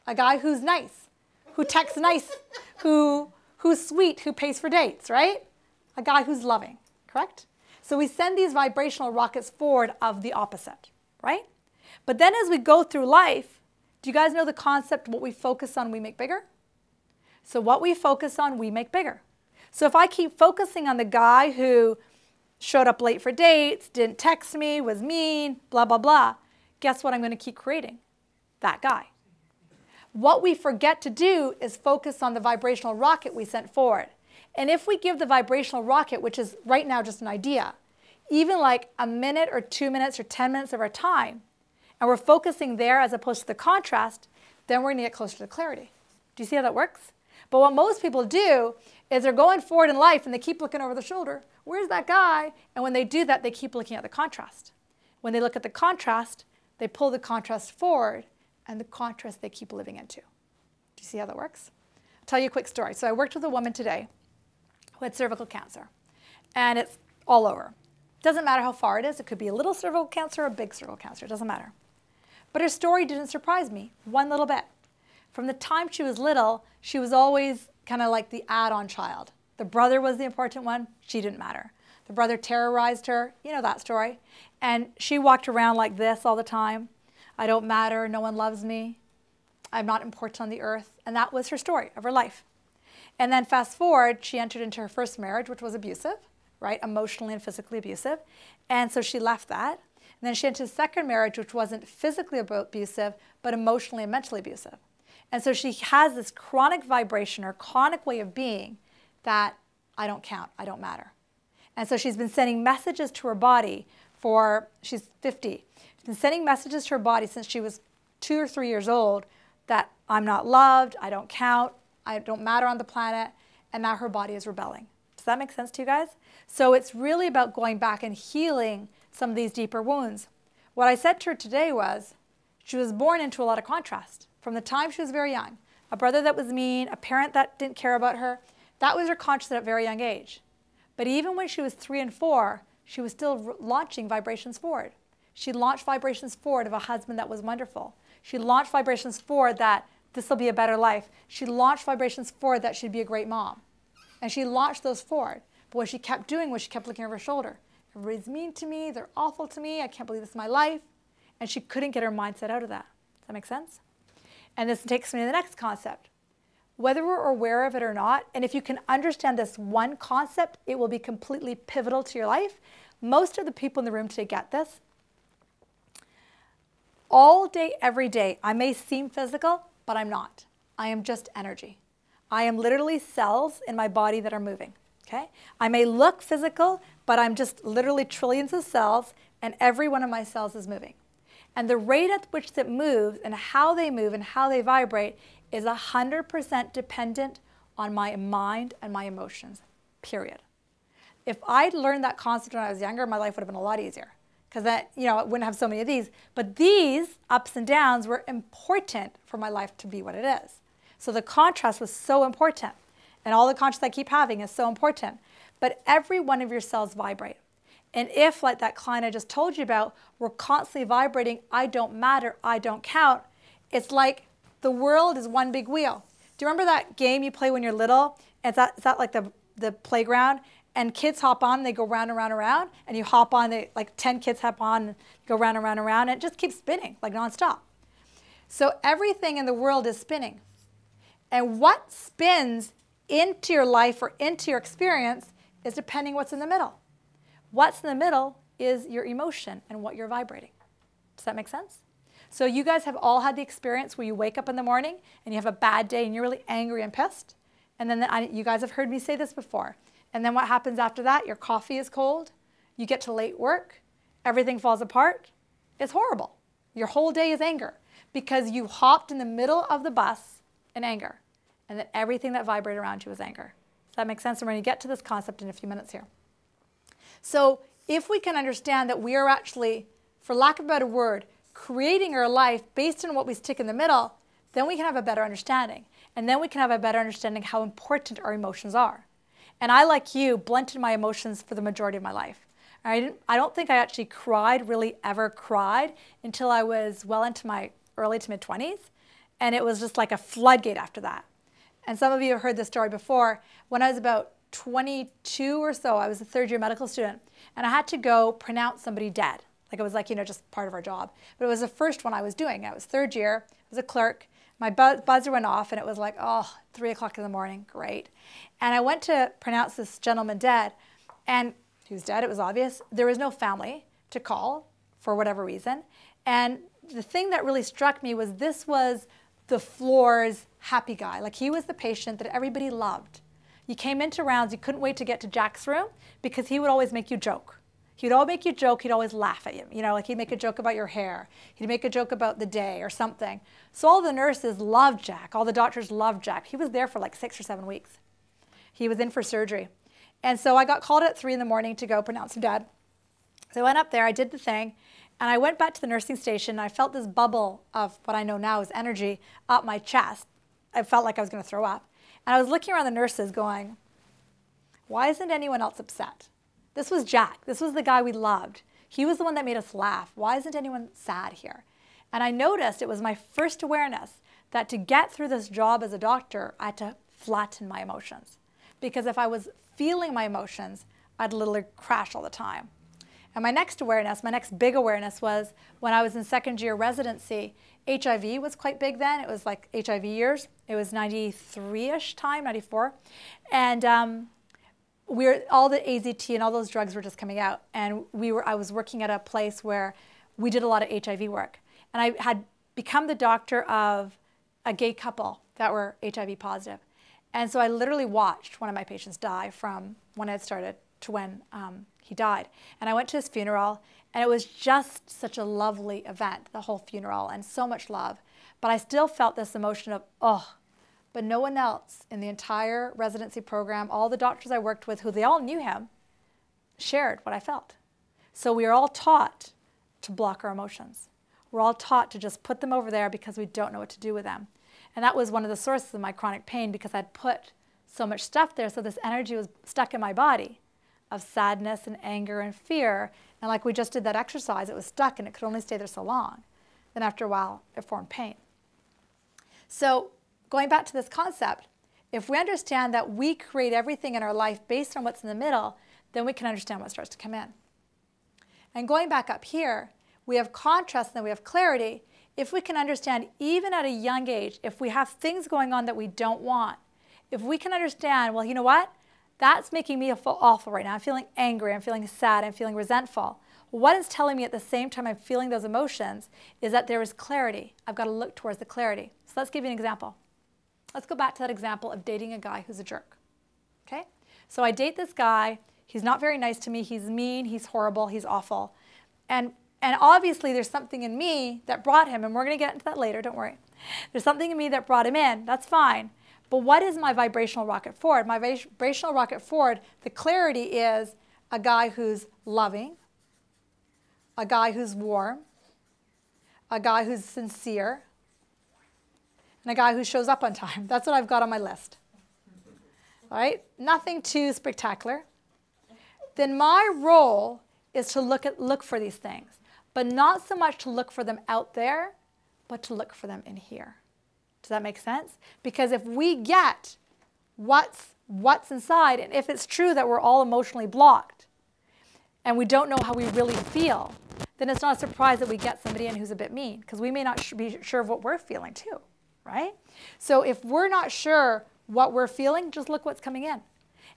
A guy who's nice, who texts nice, who's sweet, who pays for dates, right? A guy who's loving, correct? So we send these vibrational rockets forward of the opposite, right? But then as we go through life, do you guys know the concept, what we focus on, we make bigger? So what we focus on, we make bigger. So if I keep focusing on the guy who showed up late for dates, didn't text me, was mean, blah, blah, blah, guess what I'm going to keep creating? That guy. What we forget to do is focus on the vibrational rocket we sent forward. And if we give the vibrational rocket, which is right now just an idea, even like a minute or 2 minutes or 10 minutes of our time, and we're focusing there as opposed to the contrast, then we're going to get closer to clarity. Do you see how that works? But what most people do is they're going forward in life and they keep looking over the shoulder. Where's that guy? And when they do that, they keep looking at the contrast. When they look at the contrast, they pull the contrast forward, and the contrast they keep living into. Do you see how that works? I'll tell you a quick story. So I worked with a woman today who had cervical cancer, and it's all over. Doesn't matter how far it is. It could be a little cervical cancer or a big cervical cancer. It doesn't matter. But her story didn't surprise me one little bit. From the time she was little, she was always kind of like the add-on child. The brother was the important one. She didn't matter. The brother terrorized her. You know that story. And she walked around like this all the time. I don't matter. No one loves me. I'm not important on the earth. And that was her story of her life. And then fast forward, she entered into her first marriage, which was abusive, right? Emotionally and physically abusive. And so she left that. And then she entered a second marriage, which wasn't physically abusive, but emotionally and mentally abusive. And so she has this chronic vibration or chronic way of being that I don't count, I don't matter. And so she's been sending messages to her body she's 50. She's been sending messages to her body since she was 2 or 3 years old that I'm not loved, I don't count, I don't matter on the planet, and now her body is rebelling. Does that make sense to you guys? So it's really about going back and healing some of these deeper wounds. What I said to her today was, she was born into a lot of contrast. From the time she was very young, a brother that was mean, a parent that didn't care about her, that was her contrast at a very young age. But even when she was 3 and 4, she was still launching vibrations forward. She launched vibrations forward of a husband that was wonderful. She launched vibrations forward that this will be a better life. She launched vibrations forward that she'd be a great mom. And she launched those forward. But what she kept doing was she kept looking over her shoulder. Everybody's mean to me, they're awful to me, I can't believe this is my life. And she couldn't get her mindset out of that. Does that make sense? And this takes me to the next concept. Whether we're aware of it or not, and if you can understand this one concept, it will be completely pivotal to your life. Most of the people in the room today get this. All day, every day, I may seem physical, but I'm not. I am just energy. I am literally cells in my body that are moving. Okay? I may look physical, but I'm just literally trillions of cells, and every one of my cells is moving. And the rate at which it moves and how they move and how they vibrate is 100% dependent on my mind and my emotions, period. If I'd learned that concept when I was younger, my life would have been a lot easier because that, I wouldn't have so many of these. But these ups and downs were important for my life to be what it is. So the contrast was so important. And all the contrast I keep having is so important. But every one of your cells vibrate. And if, like that client I just told you about, we're constantly vibrating, I don't matter, I don't count, it's like the world is one big wheel. Do you remember that game you play when you're little? It's that like the playground? And kids hop on, they go round and round and round, and you hop on, like 10 kids hop on, and go round and round and round, and it just keeps spinning, like nonstop. So everything in the world is spinning. And what spins into your life or into your experience is depending what's in the middle. What's in the middle is your emotion and what you're vibrating. Does that make sense? So you guys have all had the experience where you wake up in the morning and you have a bad day and you're really angry and pissed. And then you guys have heard me say this before. And then what happens after that? Your coffee is cold. You get to late work. Everything falls apart. It's horrible. Your whole day is anger because you hopped in the middle of the bus in anger. And then everything that vibrated around you was anger. Does that make sense? And we're going to get to this concept in a few minutes here. So if we can understand that we are actually, for lack of a better word, creating our life based on what we stick in the middle, then we can have a better understanding. And then we can have a better understanding how important our emotions are. And I, like you, blunted my emotions for the majority of my life. I don't think I actually really ever cried until I was well into my early to mid-20s. And it was just like a floodgate after that. And some of you have heard this story before. When I was about 22 or so, I was a third-year medical student. And I had to go pronounce somebody dead. Like it was like, just part of our job. But it was the first one I was doing. I was third year. I was a clerk. My buzzer went off, and it was like, 3 o'clock in the morning. Great. And I went to pronounce this gentleman dead. And he was dead. It was obvious. There was no family to call for whatever reason. And the thing that really struck me was this was the floor's happy guy. Like he was the patient that everybody loved. You came into rounds. You couldn't wait to get to Jack's room because he would always make you joke. He'd always make you joke. He'd always laugh at you. Like he'd make a joke about your hair. He'd make a joke about the day or something. So all the nurses loved Jack. All the doctors loved Jack. He was there for like 6 or 7 weeks. He was in for surgery. And so I got called at 3 in the morning to go pronounce him dead. So I went up there. I did the thing. And I went back to the nursing station. And I felt this bubble of what I know now is energy up my chest. I felt like I was going to throw up. And I was looking around the nurses going, why isn't anyone else upset? This was Jack. This was the guy we loved. He was the one that made us laugh. Why isn't anyone sad here? And I noticed it was my first awareness that to get through this job as a doctor, I had to flatten my emotions. Because if I was feeling my emotions, I'd literally crash all the time. And my next awareness, my next big awareness was when I was in second-year residency. HIV was quite big then. It was like HIV years. It was 93-ish time, 94. And all the AZT and all those drugs were just coming out. And I was working at a place where we did a lot of HIV work. And I had become the doctor of a gay couple that were HIV positive. And so I literally watched one of my patients die from when I had started to when he died. And I went to his funeral, and it was just such a lovely event, the whole funeral, and so much love. But I still felt this emotion of, but no one else in the entire residency program, all the doctors I worked with, who they all knew him, shared what I felt. So we are all taught to block our emotions. We're all taught to just put them over there because we don't know what to do with them. And that was one of the sources of my chronic pain because I'd put so much stuff there, so this energy was stuck in my body of sadness and anger and fear. And like we just did that exercise, it was stuck and it could only stay there so long. Then after a while, it formed pain. So going back to this concept, if we understand that we create everything in our life based on what's in the middle, then we can understand what starts to come in. And going back up here, we have contrast and then we have clarity. If we can understand, even at a young age, if we have things going on that we don't want, if we can understand, well, you know what? That's making me feel awful right now. I'm feeling angry. I'm feeling sad. I'm feeling resentful. What it's telling me at the same time I'm feeling those emotions is that there is clarity. I've got to look towards the clarity. So let's give you an example. Let's go back to that example of dating a guy who's a jerk. Okay? So I date this guy. He's not very nice to me. He's mean. He's horrible. He's awful. And obviously there's something in me that brought him, and we're going to get into that later. Don't worry. There's something in me that brought him in. That's fine. But what is my vibrational rocket forward? My vibrational rocket forward, the clarity is a guy who's loving, a guy who's warm, a guy who's sincere, and a guy who shows up on time. That's what I've got on my list. All right? Nothing too spectacular. Then my role is to look for these things, but not so much to look for them out there, but to look for them in here. Does that make sense? Because if we get what's inside, and if it's true that we're all emotionally blocked and we don't know how we really feel, then it's not a surprise that we get somebody in who's a bit mean, because we may not be sure of what we're feeling too, right? So if we're not sure what we're feeling, just look what's coming in.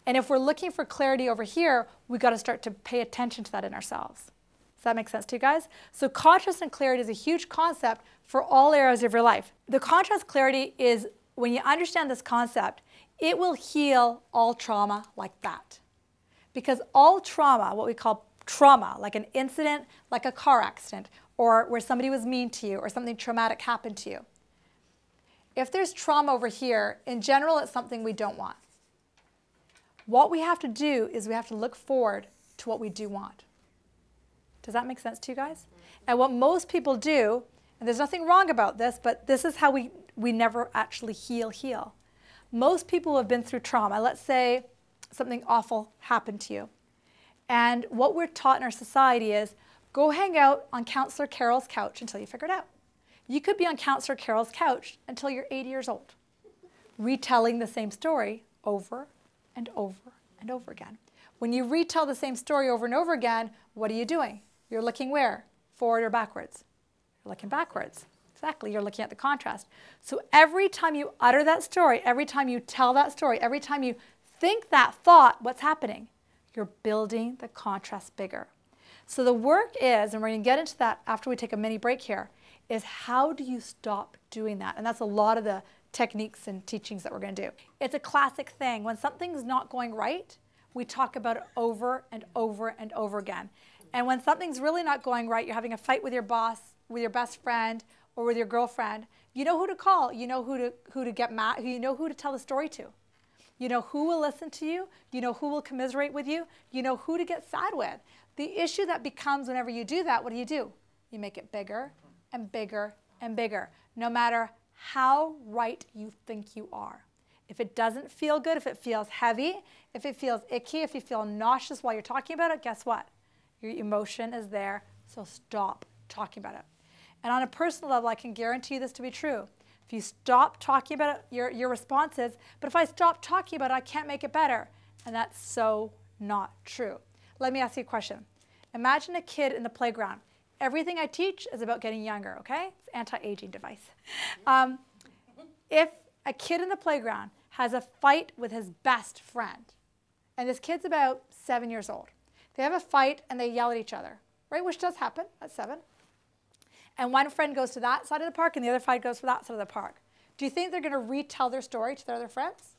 And if we're looking for clarity over here, we've got to start to pay attention to that in ourselves. Does that make sense to you guys? So conscious and clarity is a huge concept for all areas of your life. The contrast clarity is, when you understand this concept, it will heal all trauma like that. Because all trauma, what we call trauma, like an incident, like a car accident, or where somebody was mean to you, or something traumatic happened to you. If there's trauma over here, in general, it's something we don't want. What we have to do is we have to look forward to what we do want. Does that make sense to you guys? And what most people do, and there's nothing wrong about this, but this is how we never actually heal. Most people who have been through trauma, let's say something awful happened to you. And what we're taught in our society is, go hang out on Counselor Carol's couch until you figure it out. You could be on Counselor Carol's couch until you're 80 years old, retelling the same story over and over and over again. When you retell the same story over and over again, what are you doing? You're looking where? Forward or backwards? You're looking backwards. Exactly, you're looking at the contrast. So every time you utter that story, every time you tell that story, every time you think that thought, what's happening? You're building the contrast bigger. So the work is, and we're going to get into that after we take a mini break here, is how do you stop doing that? And that's a lot of the techniques and teachings that we're going to do. It's a classic thing. When something's not going right, we talk about it over and over and over again. And when something's really not going right, you're having a fight with your boss, with your best friend, or with your girlfriend, you know who to call. You know who to get mad, you know who to tell the story to. You know who will listen to you. You know who will commiserate with you. You know who to get sad with. The issue that becomes whenever you do that, what do? You make it bigger and bigger and bigger, no matter how right you think you are. If it doesn't feel good, if it feels heavy, if it feels icky, if you feel nauseous while you're talking about it, guess what? Your emotion is there, so stop talking about it. And on a personal level, I can guarantee you this to be true. If you stop talking about it, your response is, but if I stop talking about it, I can't make it better. And that's so not true. Let me ask you a question. Imagine a kid in the playground. Everything I teach is about getting younger, okay? It's an anti-aging device. If a kid in the playground has a fight with his best friend, and this kid's about 7 years old, they have a fight and they yell at each other, right? Which does happen at 7. And one friend goes to that side of the park and the other friend goes to that side of the park. Do you think they're going to retell their story to their other friends?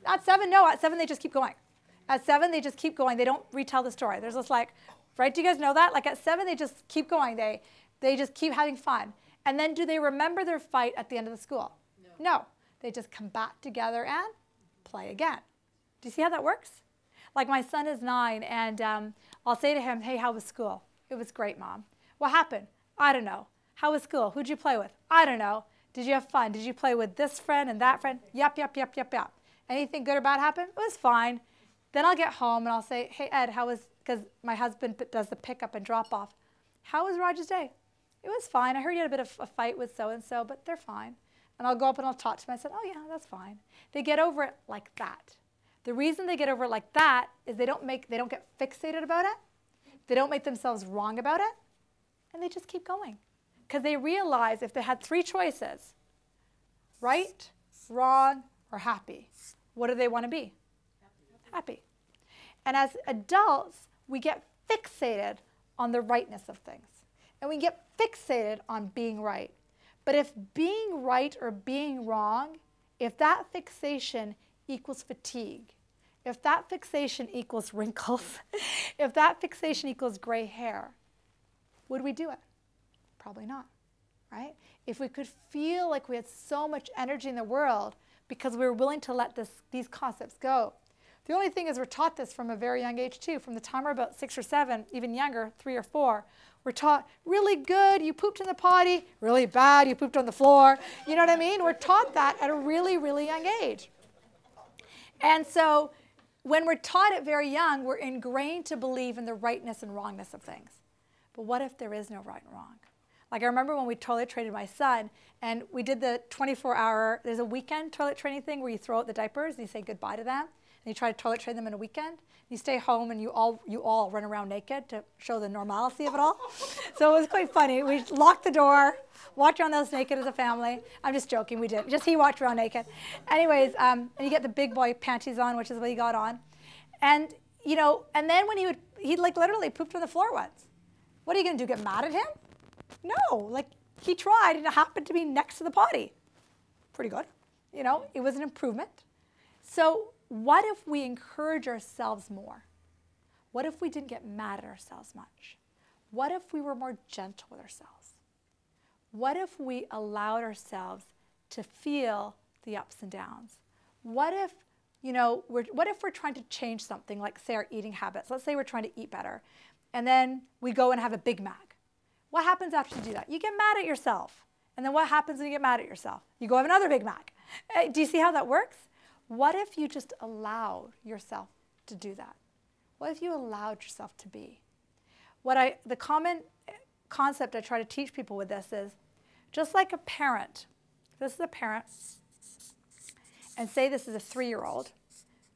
At 7, no. At 7, they just keep going. At 7, they just keep going. They don't retell the story. There's this like, right? Do you guys know that? Like at 7, they just keep going. They just keep having fun. And then do they remember their fight at the end of the school? No. They just come back together and play again. Do you see how that works? Like my son is 9, and I'll say to him, hey, how was school? It was great, Mom. What happened? I don't know. How was school? Who'd you play with? I don't know. Did you have fun? Did you play with this friend and that friend? Yep. Anything good or bad happen? It was fine. Then I'll get home and I'll say, hey, Ed, how was, because my husband does the pickup and drop off. How was Roger's day? It was fine. I heard you had a bit of a fight with so-and-so, but they're fine. And I'll go up and I'll talk to them. I said, oh, yeah, that's fine. They get over it like that. The reason they get over it like that is they don't get fixated about it. They don't make themselves wrong about it. And they just keep going. Because they realize if they had 3 choices, right, wrong, or happy, what do they want to be? Happy. And as adults, we get fixated on the rightness of things. And we get fixated on being right. But if being right or being wrong, if that fixation equals fatigue, if that fixation equals wrinkles, if that fixation equals gray hair, would we do it? Probably not, right? If we could feel like we had so much energy in the world because we were willing to let these concepts go. The only thing is we're taught this from a very young age too. From the time we're about 6 or 7, even younger, 3 or 4, we're taught really good, you pooped in the potty, really bad, you pooped on the floor. You know what I mean? We're taught that at a really, really young age. And so when we're taught it very young, we're ingrained to believe in the rightness and wrongness of things. But what if there is no right and wrong? Like I remember when we toilet trained my son, and we did the 24-hour, there's a weekend toilet training thing where you throw out the diapers and you say goodbye to them. and you try to toilet train them in a weekend. You stay home and you all run around naked to show the normalcy of it all. So it was quite funny. We locked the door, walked around those naked as a family. I'm just joking, we didn't. Just he walked around naked. Anyways, and you get the big boy panties on, which is what he got on. And, you know, and then when he'd like literally pooped on the floor once. What are you going to do, get mad at him? No, like he tried and it happened to be next to the potty. Pretty good. You know, it was an improvement. So what if we encourage ourselves more? What if we didn't get mad at ourselves much? What if we were more gentle with ourselves? What if we allowed ourselves to feel the ups and downs? What if, you know, what if we're trying to change something, like say our eating habits? Let's say we're trying to eat better, and then we go and have a Big Mac. What happens after you do that? You get mad at yourself. And then what happens when you get mad at yourself? You go have another Big Mac. Do you see how that works? What if you just allowed yourself to do that? What if you allowed yourself to be? The common concept I try to teach people with this is, just like a parent, this is a parent, and say this is a 3-year-old,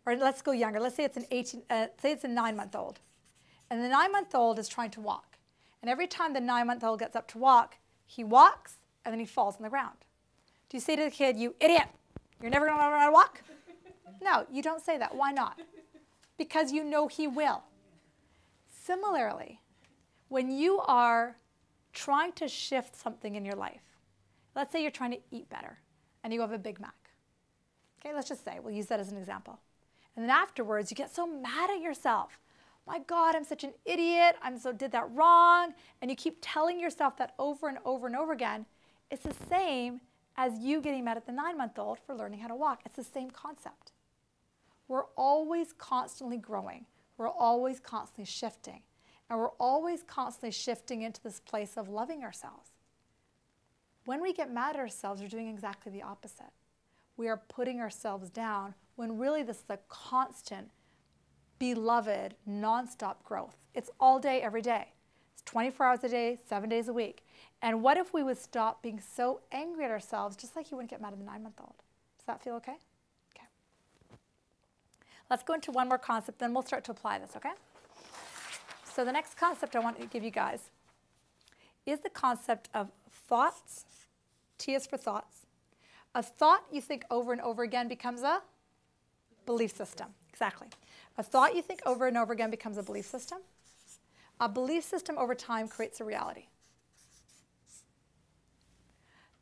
or let's go younger, let's say it's say it's a 9-month-old. And the 9-month-old is trying to walk. And every time the 9-month-old gets up to walk, he walks and then he falls on the ground. Do you say to the kid, you idiot, you're never going to learn how to walk? No, you don't say that. Why not? Because you know he will. Similarly, when you are trying to shift something in your life, let's say you're trying to eat better and you have a Big Mac. Okay, let's just say, we'll use that as an example. And then afterwards, you get so mad at yourself. My God, I'm such an idiot. Did that wrong. And you keep telling yourself that over and over and over again. It's the same as you getting mad at the 9-month-old for learning how to walk. It's the same concept. We're always constantly growing. We're always constantly shifting. And we're always constantly shifting into this place of loving ourselves. When we get mad at ourselves, we're doing exactly the opposite. We are putting ourselves down when really this is a constant, beloved, nonstop growth. It's all day, every day. It's 24 hours a day, 7 days a week. And what if we would stop being so angry at ourselves, just like you wouldn't get mad at the 9-month-old? Does that feel okay? Okay. Let's go into one more concept, then we'll start to apply this, okay? So the next concept I want to give you guys is the concept of thoughts. T is for thoughts. A thought you think over and over again becomes a belief system. Exactly. A thought you think over and over again becomes a belief system. A belief system over time creates a reality.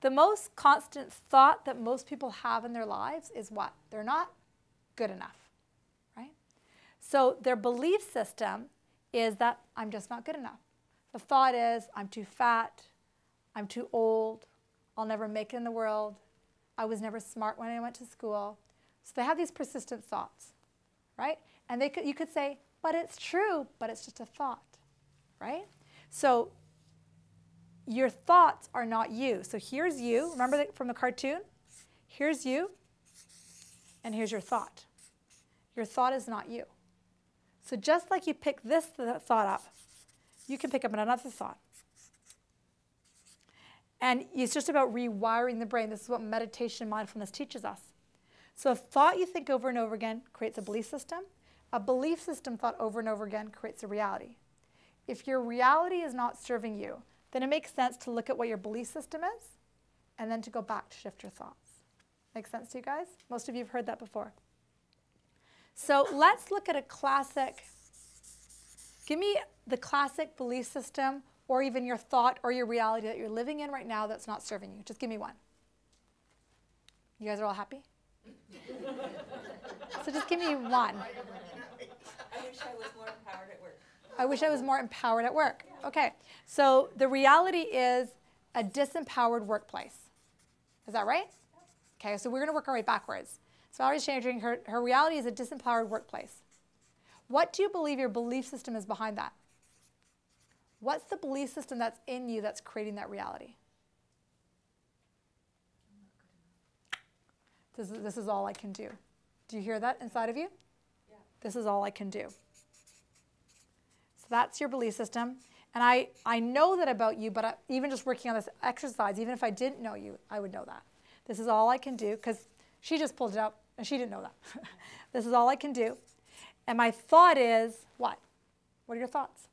The most constant thought that most people have in their lives is what? They're not good enough, right? So their belief system is that I'm just not good enough. The thought is I'm too fat, I'm too old, I'll never make it in the world, I was never smart when I went to school. So they have these persistent thoughts, right? And you could say, but it's true, but it's just a thought, right? So your thoughts are not you. So here's you. Remember from the cartoon? Here's you, and here's your thought. Your thought is not you. So just like you pick this thought up, you can pick up another thought. And it's just about rewiring the brain. This is what meditation and mindfulness teaches us. So a thought you think over and over again creates a belief system. A belief system thought over and over again creates a reality. If your reality is not serving you, then it makes sense to look at what your belief system is and then to go back to shift your thoughts. Make sense to you guys? Most of you have heard that before. So let's look at a classic. Give me the classic belief system or even your thought or your reality that you're living in right now that's not serving you. Just give me one. You guys are all happy? So just give me one. I wish I was more empowered at work. I wish I was more empowered at work. Okay, so the reality is a disempowered workplace. Is that right? Okay, so we're going to work our way backwards. So Valerie's changing. Her reality is a disempowered workplace. What do you believe your belief system is behind that? What's the belief system that's in you that's creating that reality? This is all I can do. Do you hear that inside of you? Yeah. This is all I can do. So that's your belief system. And I know that about you, but even just working on this exercise, even if I didn't know you, I would know that. This is all I can do, because She just pulled it out, and she didn't know that. This is all I can do. And my thought is, what? What are your thoughts?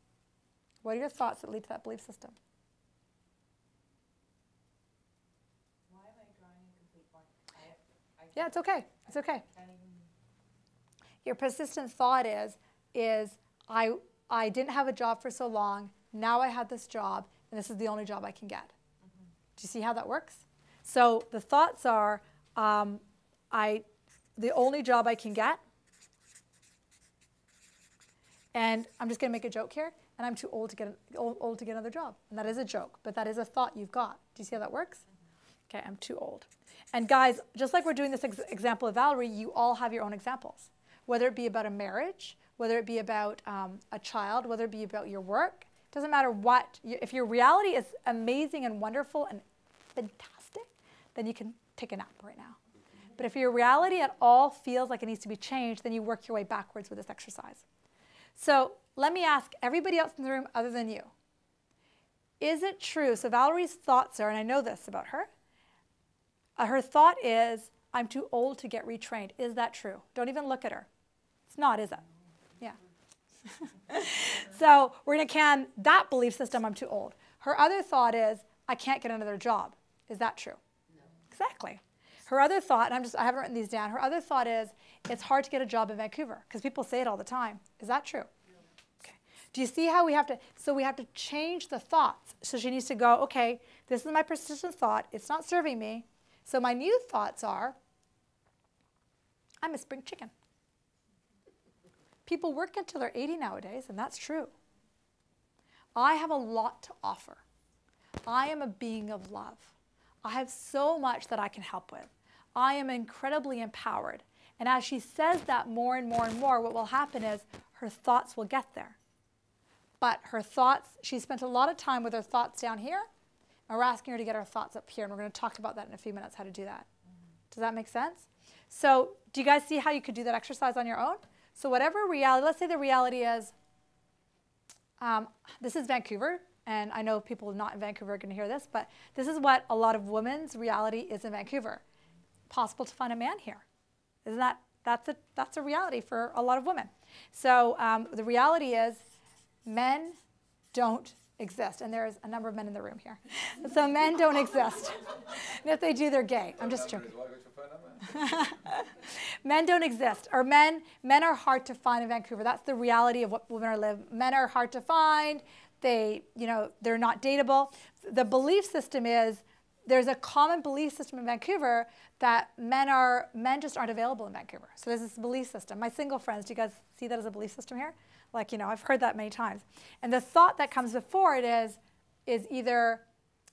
What are your thoughts that lead to that belief system? Why am I drawing a complete blank? Yeah, it's okay. It's okay. I can't even. Your persistent thought is I didn't have a job for so long. Now I have this job, and this is the only job I can get. Do you see how that works? So the thoughts are, the only job I can get, and I'm just going to make a joke here, and I'm too old to get another job. And that is a joke, but that is a thought you've got. Do you see how that works? Okay, I'm too old. And guys, just like we're doing this example of Valerie, you all have your own examples. Whether it be about a marriage, whether it be about a child, whether it be about your work, doesn't matter what. If your reality is amazing and wonderful and fantastic, then you can take a nap right now. But if your reality at all feels like it needs to be changed, then you work your way backwards with this exercise. So let me ask everybody else in the room other than you. Is it true? So Valerie's thoughts are, and I know this about her, her thought is, I'm too old to get retrained. Is that true? Don't even look at her. It's not, is it? Yeah. So we're going to can that belief system, I'm too old. Her other thought is, I can't get another job. Is that true? No. Exactly. Her other thought, and I haven't written these down, her other thought is, it's hard to get a job in Vancouver, because people say it all the time. Is that true? No. Okay. Do you see how we have to change the thoughts. So she needs to go, okay, this is my persistent thought. It's not serving me. So my new thoughts are, I'm a spring chicken. People work until they're 80 nowadays, and that's true. I have a lot to offer. I am a being of love. I have so much that I can help with. I am incredibly empowered. And as she says that more and more and more, what will happen is her thoughts will get there. But her thoughts, she spent a lot of time with her thoughts down here, and we're asking her to get her thoughts up here, and we're going to talk about that in a few minutes, how to do that. Does that make sense? So do you guys see how you could do that exercise on your own? So whatever reality, let's say the reality is, this is Vancouver, and I know people not in Vancouver are going to hear this, but this is what a lot of women's reality is in Vancouver. Possible to find a man here. Isn't that's a reality for a lot of women. So the reality is men don't exist, and there's a number of men in the room here. So men don't exist. And if they do, they're gay. I'm just joking. Men don't exist, or men are hard to find in Vancouver. That's the reality of what women are living. Men are hard to find. They're not dateable. The belief system is, there's a common belief system in Vancouver that men just aren't available in Vancouver. So there's this belief system. My single friends, do you guys see that as a belief system here? Like, I've heard that many times. And the thought that comes before it is either,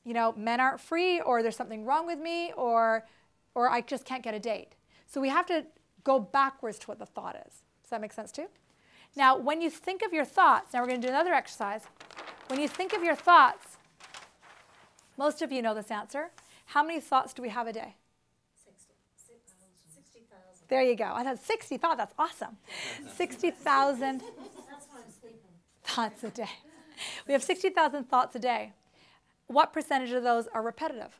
men aren't free, or there's something wrong with me, or I just can't get a date. So we have to go backwards to what the thought is. Does that make sense too? Now, when you think of your thoughts, now we're going to do another exercise. When you think of your thoughts, most of you know this answer. How many thoughts do we have a day? 60,000. There you go. I thought 60 thoughts. That's awesome. 60,000 thoughts a day. We have 60,000 thoughts a day. What percentage of those are repetitive?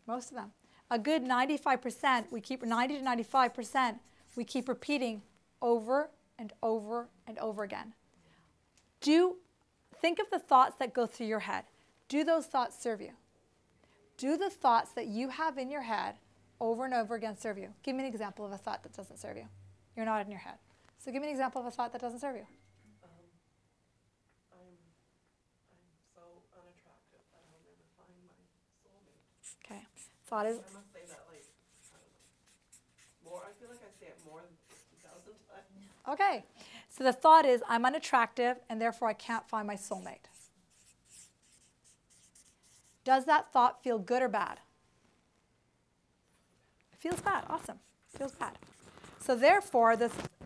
Most of them. A good 95%, 90 to 95%, we keep repeating over and over and over again. Think of the thoughts that go through your head. Do those thoughts serve you? Do the thoughts that you have in your head over and over again serve you? Give me an example of a thought that doesn't serve you. You're not in your head. So give me an example of a thought that doesn't serve you. I'm so unattractive that I'll never find my soulmate. Okay. Thought is, I must say that, I don't know. I feel like I say it more than 60,000 times. okay. So the thought is, I'm unattractive, and therefore I can't find my soulmate. Does that thought feel good or bad? It feels bad. Awesome. It feels bad. So therefore,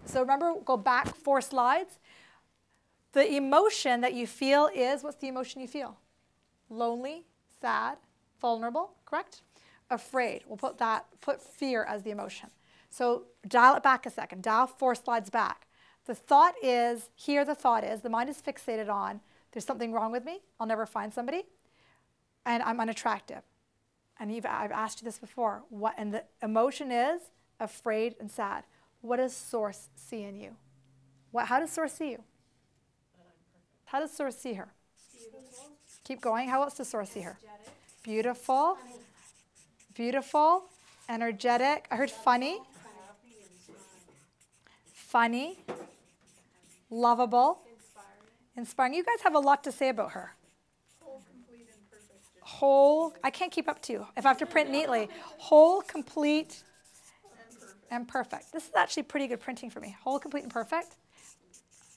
so remember, go back 4 slides. The emotion that you feel is, what's the emotion you feel? Lonely, sad, vulnerable, correct? Afraid. We'll put fear as the emotion. So dial it back a second. Dial 4 slides back. The thought is, the mind is fixated on, there's something wrong with me, I'll never find somebody, and I'm unattractive. And I've asked you this before. And the emotion is afraid and sad. What does Source see in you? How does Source see you? How does Source see her? Beautiful. Keep going. How else does Source see her? Energetic. Beautiful. Beautiful. Energetic. I heard funny. Happy and smiling. Funny. Lovable. Inspiring. Inspiring. You guys have a lot to say about her. Whole, complete, and perfect. Whole. I can't keep up to you. If I have to print neatly. Whole, complete, And perfect. and perfect. This is actually pretty good printing for me. Whole, complete, and perfect.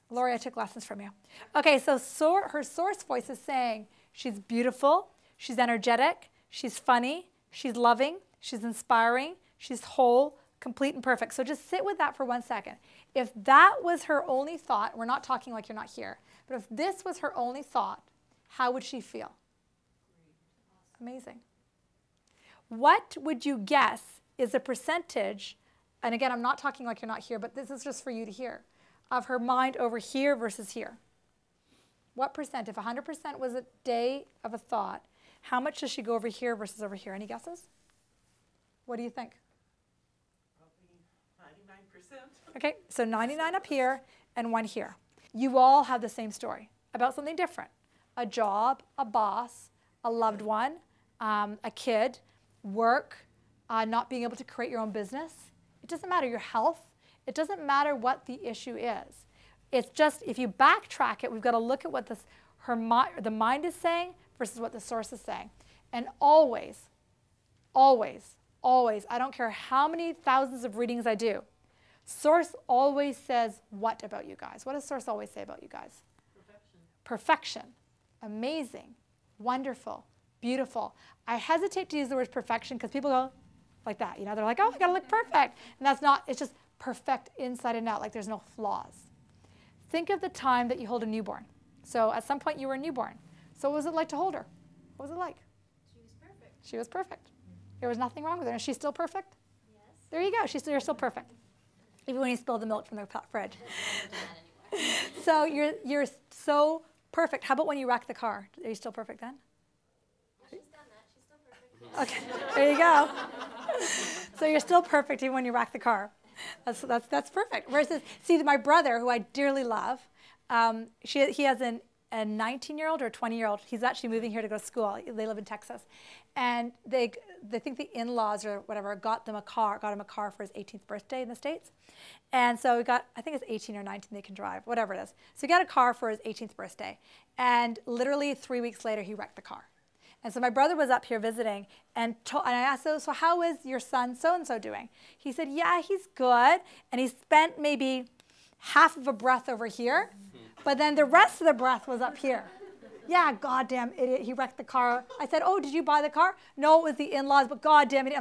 Lori, I took lessons from you. Okay, so her source voice is saying she's beautiful, she's energetic, she's funny, she's loving, she's inspiring, she's whole, complete, and perfect. So just sit with that for 1 second. If that was her only thought, we're not talking like you're not here, but if this was her only thought, how would she feel? Amazing. What would you guess is a percentage, and again, I'm not talking like you're not here, but this is just for you to hear, of her mind over here versus here? What percent? If 100% was a day of a thought, how much does she go over here versus over here? Any guesses? What do you think? Probably 99%. Okay, so 99 up here and 1 here. You all have the same story about something different. A job, a boss, a loved one, a kid, work, not being able to create your own business. It doesn't matter, your health. It doesn't matter what the issue is. It's just, if you backtrack it, we've got to look at what the mind is saying versus what the source is saying. And always, always, always, I don't care how many thousands of readings I do, source always says what about you guys? What does source always say about you guys? Perfection. Perfection. Amazing. Wonderful. Beautiful. I hesitate to use the word perfection because people go like that. You know, they're like, oh, I got to look perfect. And that's not, it's just perfect inside and out, like there's no flaws. Think of the time that you hold a newborn. So at some point you were a newborn. So what was it like to hold her? What was it like? She was perfect. She was perfect. There was nothing wrong with her. And she's still perfect? Yes. There you go. You're still perfect. Even when you spill the milk from the fridge. So you're so perfect. How about when you wreck the car? Are you still perfect then? She's done that. She's still perfect. Okay, there you go. So you're still perfect even when you wreck the car. That's perfect. Versus, see, my brother, who I dearly love, he has a 19-year-old or a 20-year-old. He's actually moving here to go to school. They live in Texas. And they think the in-laws or whatever got him a car for his 18th birthday in the States. And so I think it's 18 or 19 they can drive, whatever it is. So he got a car for his 18th birthday. And literally 3 weeks later, he wrecked the car. And so my brother was up here visiting, and I asked him, so how is your son so-and-so doing? He said, yeah, he's good. And he spent maybe half of a breath over here, but then the rest of the breath was up here. Yeah, goddamn idiot, he wrecked the car. I said, oh, did you buy the car? No, it was the in-laws, but goddamn idiot.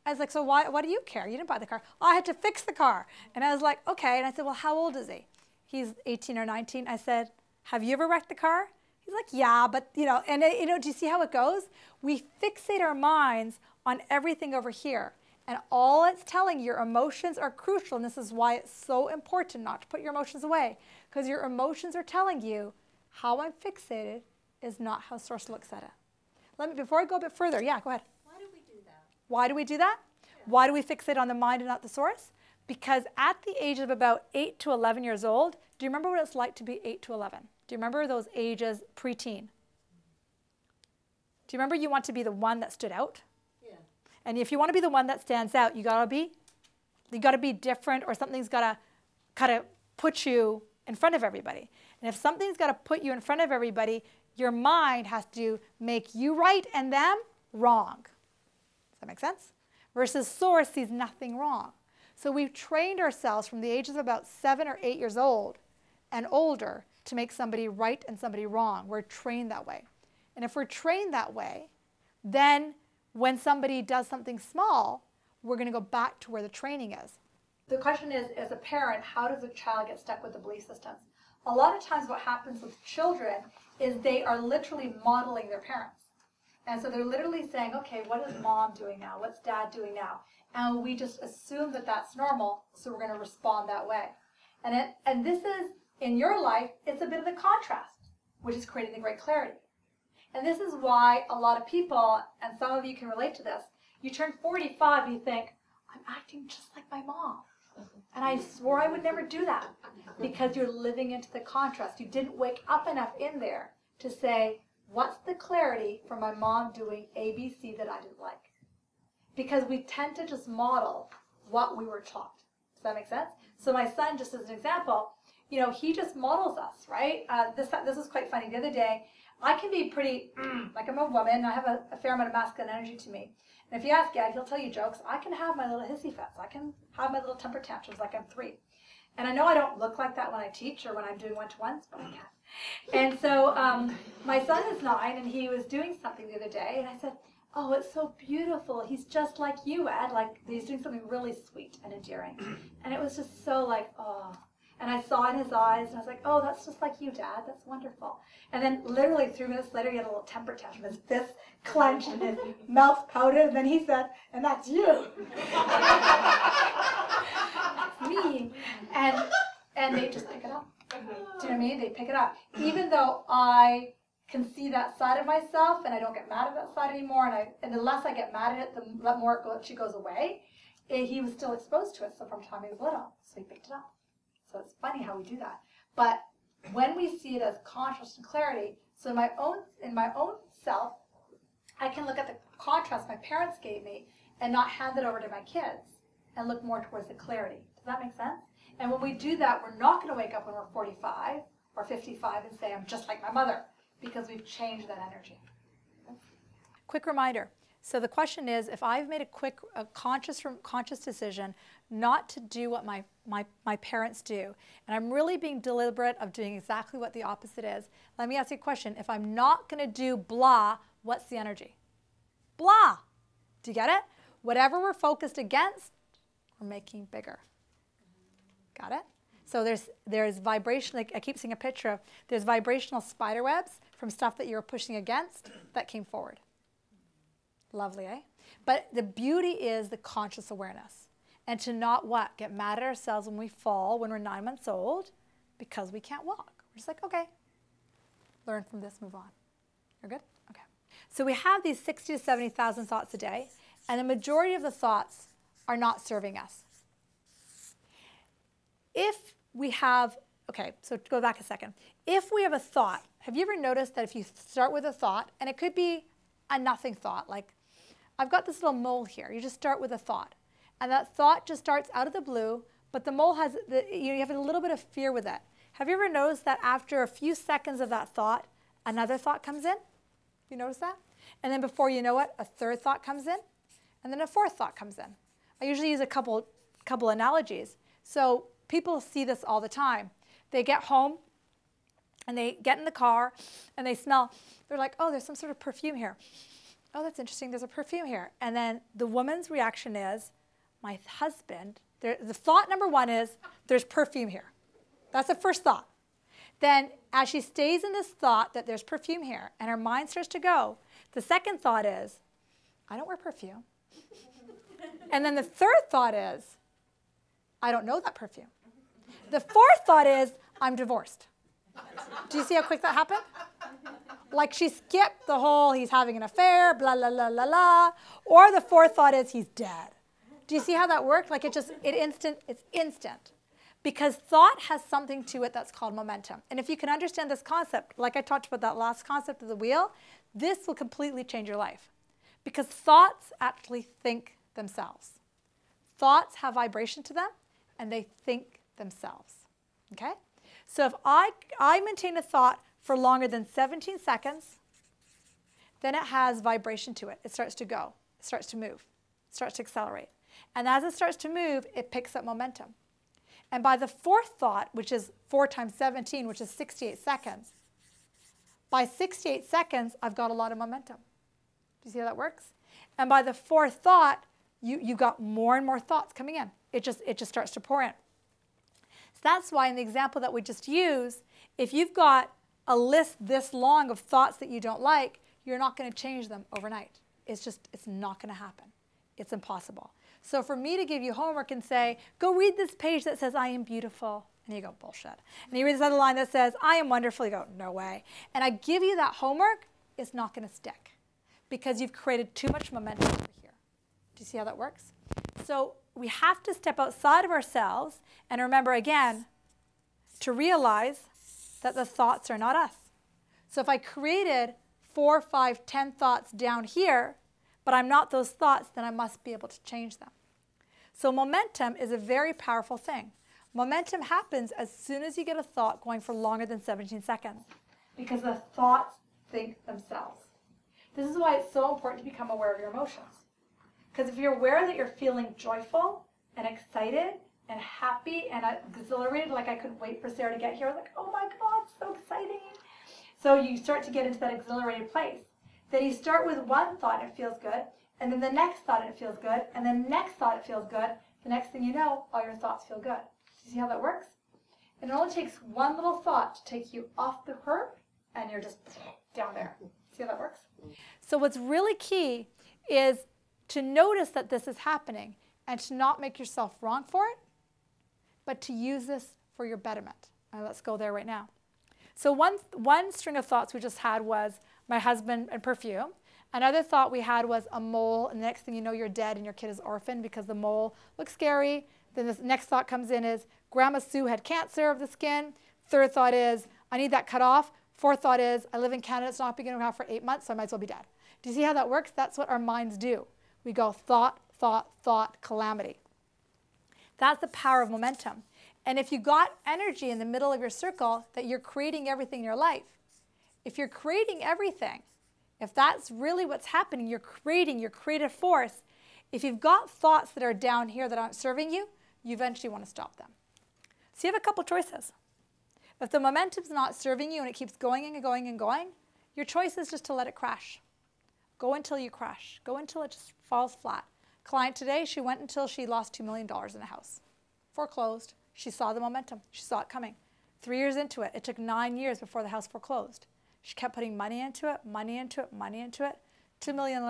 I was like, so why do you care? You didn't buy the car. Oh, I had to fix the car. And I was like, okay. And I said, well, how old is he? He's 18 or 19. I said, have you ever wrecked the car? He's like, yeah, but, do you see how it goes? We fixate our minds on everything over here. And all it's telling your emotions are crucial. And this is why it's so important not to put your emotions away. Because your emotions are telling you how I'm fixated is not how source looks at it. Before I go a bit further, yeah, go ahead. Why do we do that? Why do we do that? Yeah. Why do we fixate on the mind and not the source? Because at the age of about 8 to 11 years old, do you remember what it's like to be 8 to 11? Do you remember those ages preteen? Do you remember you want to be the one that stood out? Yeah. And if you want to be the one that stands out, you gotta be different, or something's gotta kind of put you in front of everybody. And if something's gotta put you in front of everybody, your mind has to make you right and them wrong. Does that make sense? Versus source sees nothing wrong. So we've trained ourselves from the ages of about 7 or 8 years old and older to make somebody right and somebody wrong. We're trained that way. And if we're trained that way, then when somebody does something small, we're going to go back to where the training is. The question is, as a parent, how does a child get stuck with the belief systems? A lot of times what happens with children is they are literally modeling their parents. And so they're literally saying, okay, what is mom doing now? What's dad doing now? And we just assume that that's normal, so we're going to respond that way. And this is, in your life, it's a bit of the contrast, which is creating the great clarity. And this is why a lot of people, and some of you can relate to this, you turn 45 and you think, I'm acting just like my mom. And I swore I would never do that because you're living into the contrast. You didn't wake up enough in there to say, what's the clarity from my mom doing ABC that I didn't like? Because we tend to just model what we were taught. Does that make sense? So my son, just as an example, you know, he just models us, right? This is quite funny. The other day, I can be pretty, like I'm a woman, I have a fair amount of masculine energy to me. And if you ask Dad, he'll tell you jokes. I can have my little hissy fits. I can have my little temper tantrums like I'm 3. And I know I don't look like that when I teach or when I'm doing one-to-ones, but I can. And so my son is 9, and he was doing something the other day, and I said, oh, it's so beautiful. He's just like you, Ed. Like, he's doing something really sweet and endearing. And it was just so like, oh. And I saw in his eyes, and I was like, oh, that's just like you, Dad. That's wonderful. And then literally 3 minutes later, he had a little temper tantrum. His fists clenched and his mouth pouted. And then he said, and that's you. That's me. And they just pick it up. Do you know what I mean? They pick it up. Even though I can see that side of myself, and I don't get mad at that side anymore, and the less I get mad at it, the more she goes away. He was still exposed to it, so from the time he was little, so he picked it up. So it's funny how we do that. But when we see it as contrast and clarity, so in my own self, I can look at the contrast my parents gave me and not hand it over to my kids and look more towards the clarity. Does that make sense? And when we do that, we're not going to wake up when we're 45 or 55 and say, I'm just like my mother, because we've changed that energy. Quick reminder. So the question is, if I've made a conscious decision not to do what my parents do, and I'm really being deliberate of doing exactly what the opposite is, let me ask you a question. If I'm not going to do blah, what's the energy? Blah. Do you get it? Whatever we're focused against, we're making bigger. Got it? So there's vibration, like I keep seeing a picture of, there's vibrational spider webs from stuff that you were pushing against that came forward. Lovely, eh? But the beauty is the conscious awareness. And to not what? Get mad at ourselves when we fall when we're 9 months old because we can't walk. We're just like, okay, learn from this, move on. You're good? Okay. So we have these 60 to 70,000 thoughts a day, and the majority of the thoughts are not serving us. If we have, okay, so to go back a second. If we have a thought, have you ever noticed that if you start with a thought, and it could be a nothing thought, like, I've got this little mole here. You just start with a thought. And that thought just starts out of the blue, but the mole has, you have a little bit of fear with it. Have you ever noticed that after a few seconds of that thought, another thought comes in? You notice that? And then before you know it, a third thought comes in, and then a fourth thought comes in. I usually use a couple analogies. So people see this all the time. They get home, and they get in the car, and they smell, they're like, oh, there's some sort of perfume here. Oh, that's interesting, there's a perfume here. And then the woman's reaction is, my husband, the thought number 1 is, there's perfume here. That's the first thought. Then as she stays in this thought that there's perfume here, and her mind starts to go, the second thought is, I don't wear perfume. And then the third thought is, I don't know that perfume. The fourth thought is, I'm divorced. Do you see how quick that happened? Like she skipped the whole, he's having an affair, blah, blah, blah, blah, blah. Or the fourth thought is, he's dead. Do you see how that worked? Like it's instant. Because thought has something to it that's called momentum. And if you can understand this concept, like I talked about that last concept of the wheel, this will completely change your life. Because thoughts actually think themselves. Thoughts have vibration to them, and they think themselves. Okay? So if I maintain a thought for longer than 17 seconds, then it has vibration to it. It starts to go. It starts to move. It starts to accelerate. And as it starts to move, it picks up momentum. And by the fourth thought, which is 4 times 17, which is 68 seconds, by 68 seconds, I've got a lot of momentum. Do you see how that works? And by the fourth thought, you got more and more thoughts coming in. It just starts to pour in. So that's why in the example that we just used, if you've got a list this long of thoughts that you don't like, you're not going to change them overnight. It's not going to happen. It's impossible. So for me to give you homework and say, go read this page that says, I am beautiful, and you go, bullshit. And you read this other line that says, I am wonderful, you go, no way. And I give you that homework, it's not going to stick because you've created too much momentum over here. Do you see how that works? So we have to step outside of ourselves and remember again to realize that the thoughts are not us. So if I created 4, 5, 10 thoughts down here, but I'm not those thoughts, then I must be able to change them. So momentum is a very powerful thing. Momentum happens as soon as you get a thought going for longer than 17 seconds because the thoughts think themselves. This is why it's so important to become aware of your emotions. Because if you're aware that you're feeling joyful and excited and happy and exhilarated, like I couldn't wait for Sarah to get here, like, oh my God, so exciting. So you start to get into that exhilarated place. Then you start with one thought and it feels good, and then the next thought and it feels good, and then the next thought it feels good. The next thing you know, all your thoughts feel good. Do you see how that works? And it only takes one little thought to take you off the curb, and you're just down there. See how that works? So what's really key is to notice that this is happening and to not make yourself wrong for it, but to use this for your betterment. And let's go there right now. So one string of thoughts we just had was my husband and perfume. Another thought we had was a mole, and the next thing you know, you're dead and your kid is orphaned because the mole looks scary. Then the next thought comes in is Grandma Sue had cancer of the skin. Third thought is I need that cut off. Fourth thought is I live in Canada, it's not been going on for 8 months, so I might as well be dead. Do you see how that works? That's what our minds do. We go thought, thought, thought, calamity. That's the power of momentum. And if you got energy in the middle of your circle that you're creating everything in your life, if you're creating everything, if that's really what's happening, you're creating your creative force. If you've got thoughts that are down here that aren't serving you, you eventually want to stop them. So you have a couple choices. If the momentum's not serving you and it keeps going and going and going, your choice is just to let it crash. Go until you crash. Go until it just falls flat. Client today, she went until she lost $2 million in the house. Foreclosed. She saw the momentum. She saw it coming. 3 years into it. It took 9 years before the house foreclosed. She kept putting money into it, money into it, money into it. $2 million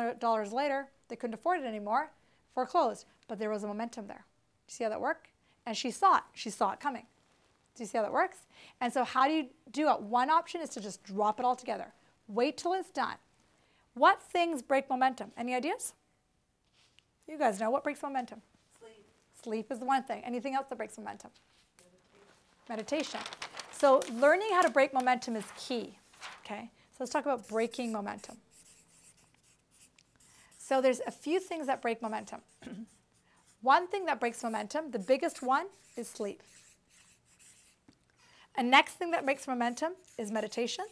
later, they couldn't afford it anymore. Foreclosed. But there was a momentum there. Do you see how that worked? And she saw it. She saw it coming. Do you see how that works? And so how do you do it? One option is to just drop it all together. Wait till it's done. What things break momentum? Any ideas? You guys know what breaks momentum? Sleep. Sleep is the one thing. Anything else that breaks momentum? Meditation. So learning how to break momentum is key. Okay? So let's talk about breaking momentum. So there's a few things that break momentum. One thing that breaks momentum, the biggest one, is sleep. A next thing that breaks momentum is meditation.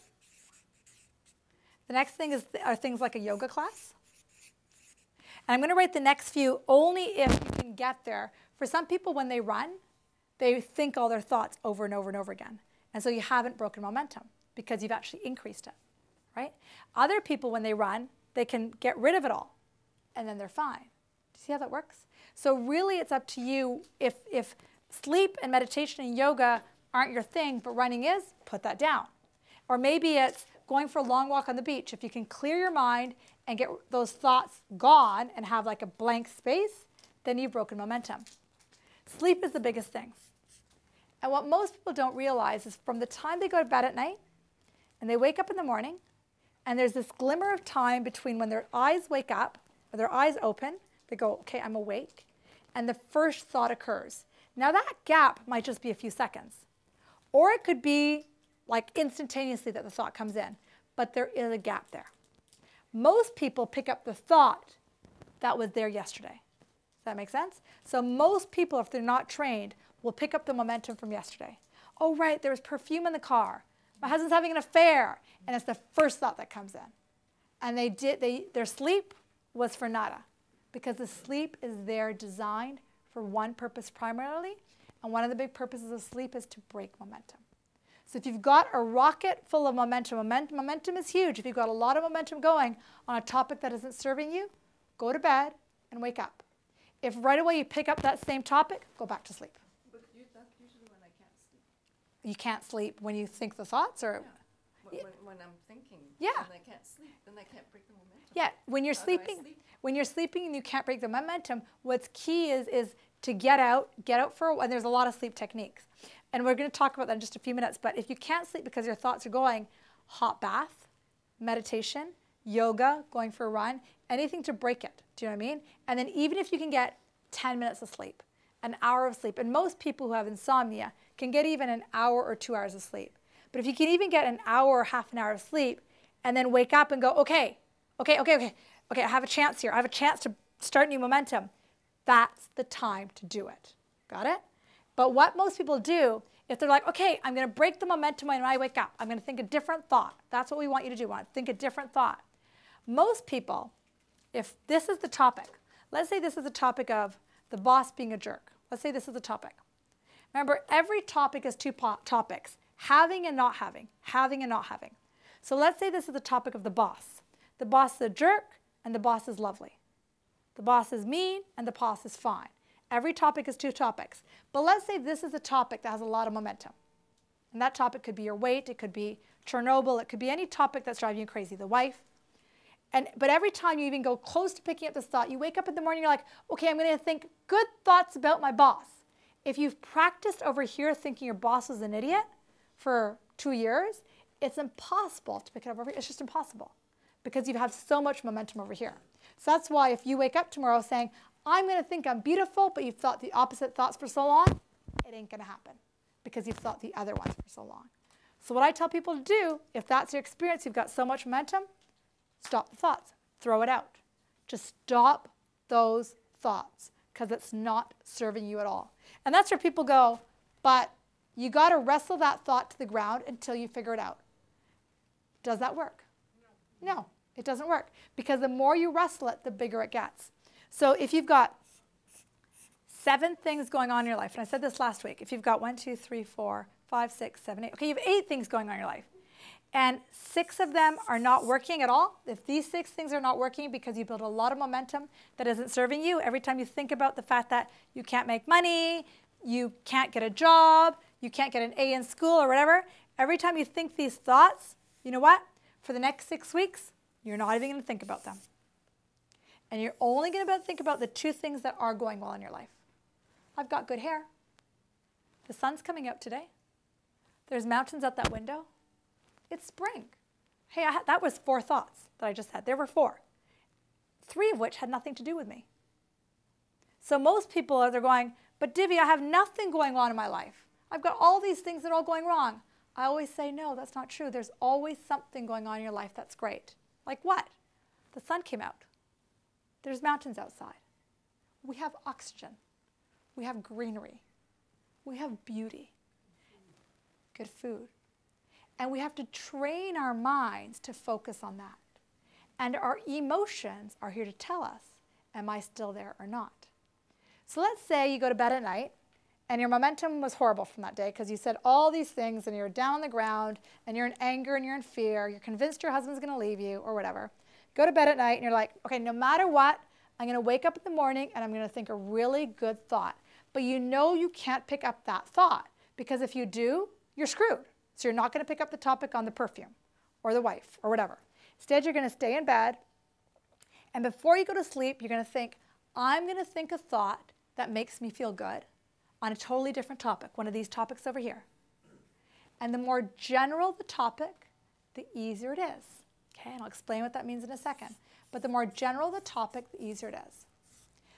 The next thing are things like a yoga class. And I'm going to write the next few only if you can get there. For some people, when they run, they think all their thoughts over and over and over again. And so you haven't broken momentum because you've actually increased it, right? Other people, when they run, they can get rid of it all, and then they're fine. Do you see how that works? So really, it's up to you. If sleep and meditation and yoga aren't your thing, but running is, put that down. Or maybe it's going for a long walk on the beach. If you can clear your mind and get those thoughts gone and have like a blank space, then you've broken momentum. Sleep is the biggest thing. And what most people don't realize is from the time they go to bed at night and they wake up in the morning, and there's this glimmer of time between when their eyes wake up, or their eyes open, they go, okay, I'm awake, and the first thought occurs. Now that gap might just be a few seconds. Or it could be like instantaneously that the thought comes in, but there is a gap there. Most people pick up the thought that was there yesterday. Does that make sense? So most people, if they're not trained, will pick up the momentum from yesterday. Oh, right, there was perfume in the car. My husband's having an affair. And it's the first thought that comes in. And their sleep was for nada, because the sleep is there designed for one purpose primarily. And one of the big purposes of sleep is to break momentum. So if you've got a rocket full of momentum, momentum is huge. If you've got a lot of momentum going on a topic that isn't serving you, go to bed and wake up. If right away you pick up that same topic, go back to sleep. But that's usually when I can't sleep. You can't sleep when you think the thoughts? Or Yeah. When I'm thinking, Yeah. and I can't sleep, then I can't break the momentum. Yeah, when you're How do I sleeping, sleep? when you're sleeping and you can't break the momentum, what's key is to get out for a while. And there's a lot of sleep techniques. And we're going to talk about that in just a few minutes. But if you can't sleep because your thoughts are going, hot bath, meditation, yoga, going for a run, anything to break it. Do you know what I mean? And then even if you can get 10 minutes of sleep, an hour of sleep, and most people who have insomnia can get even an hour or 2 hours of sleep. But if you can even get an hour or half an hour of sleep and then wake up and go, okay, I have a chance here. I have a chance to start new momentum. That's the time to do it. Got it? But what most people do, if they're like, okay, I'm going to break the momentum when I wake up. I'm going to think a different thought. That's what we want you to do. We want to think a different thought. Most people, if this is the topic, let's say this is the topic of the boss being a jerk. Let's say this is the topic. Remember, every topic is two topics, having and not having, having and not having. So let's say this is the topic of the boss. The boss is a jerk and the boss is lovely. The boss is mean and the boss is fine. Every topic is two topics. But let's say this is a topic that has a lot of momentum. And that topic could be your weight, it could be Chernobyl, it could be any topic that's driving you crazy, the wife. But every time you even go close to picking up this thought, you wake up in the morning, you're like, okay, I'm going to think good thoughts about my boss. If you've practiced over here thinking your boss is an idiot for 2 years, it's impossible to pick it up over here. It's just impossible because you have so much momentum over here. So that's why if you wake up tomorrow saying, I'm going to think I'm beautiful, but you've thought the opposite thoughts for so long, it ain't going to happen because you've thought the other ones for so long. So what I tell people to do, if that's your experience, you've got so much momentum, stop the thoughts. Throw it out. Just stop those thoughts because it's not serving you at all. And that's where people go, but you got to wrestle that thought to the ground until you figure it out. Does that work? No, it doesn't work because the more you wrestle it, the bigger it gets. So if you've got 7 things going on in your life, and I said this last week, if you've got 1, 2, 3, 4, 5, 6, 7, 8, okay, you have 8 things going on in your life. And 6 of them are not working at all. If these 6 things are not working because you build a lot of momentum that isn't serving you, every time you think about the fact that you can't make money, you can't get a job, you can't get an A in school or whatever, every time you think these thoughts, you know what? For the next 6 weeks, you're not even going to think about them. And you're only going to think about the 2 things that are going well in your life. I've got good hair. The sun's coming out today. There's mountains out that window. It's spring. Hey, that was 4 thoughts that I just had. There were 4. 3 of which had nothing to do with me. So most people they're going, but Divi, I have nothing going on in my life. I've got all these things that are all going wrong. I always say, no, that's not true. There's always something going on in your life that's great. Like what? The sun came out. There's mountains outside. We have oxygen. We have greenery. We have beauty. Good food. And we have to train our minds to focus on that. And our emotions are here to tell us, am I still there or not? So let's say you go to bed at night and your momentum was horrible from that day because you said all these things and you're down on the ground and you're in anger and you're in fear. You're convinced your husband's going to leave you or whatever. Go to bed at night and you're like, okay, no matter what, I'm going to wake up in the morning and I'm going to think a really good thought. But you know you can't pick up that thought because if you do, you're screwed. So you're not going to pick up the topic on the perfume or the wife or whatever. Instead, you're going to stay in bed. And before you go to sleep, you're going to think, I'm going to think a thought that makes me feel good on a totally different topic, one of these topics over here. And the more general the topic, the easier it is. Okay, and I'll explain what that means in a second. But the more general the topic, the easier it is.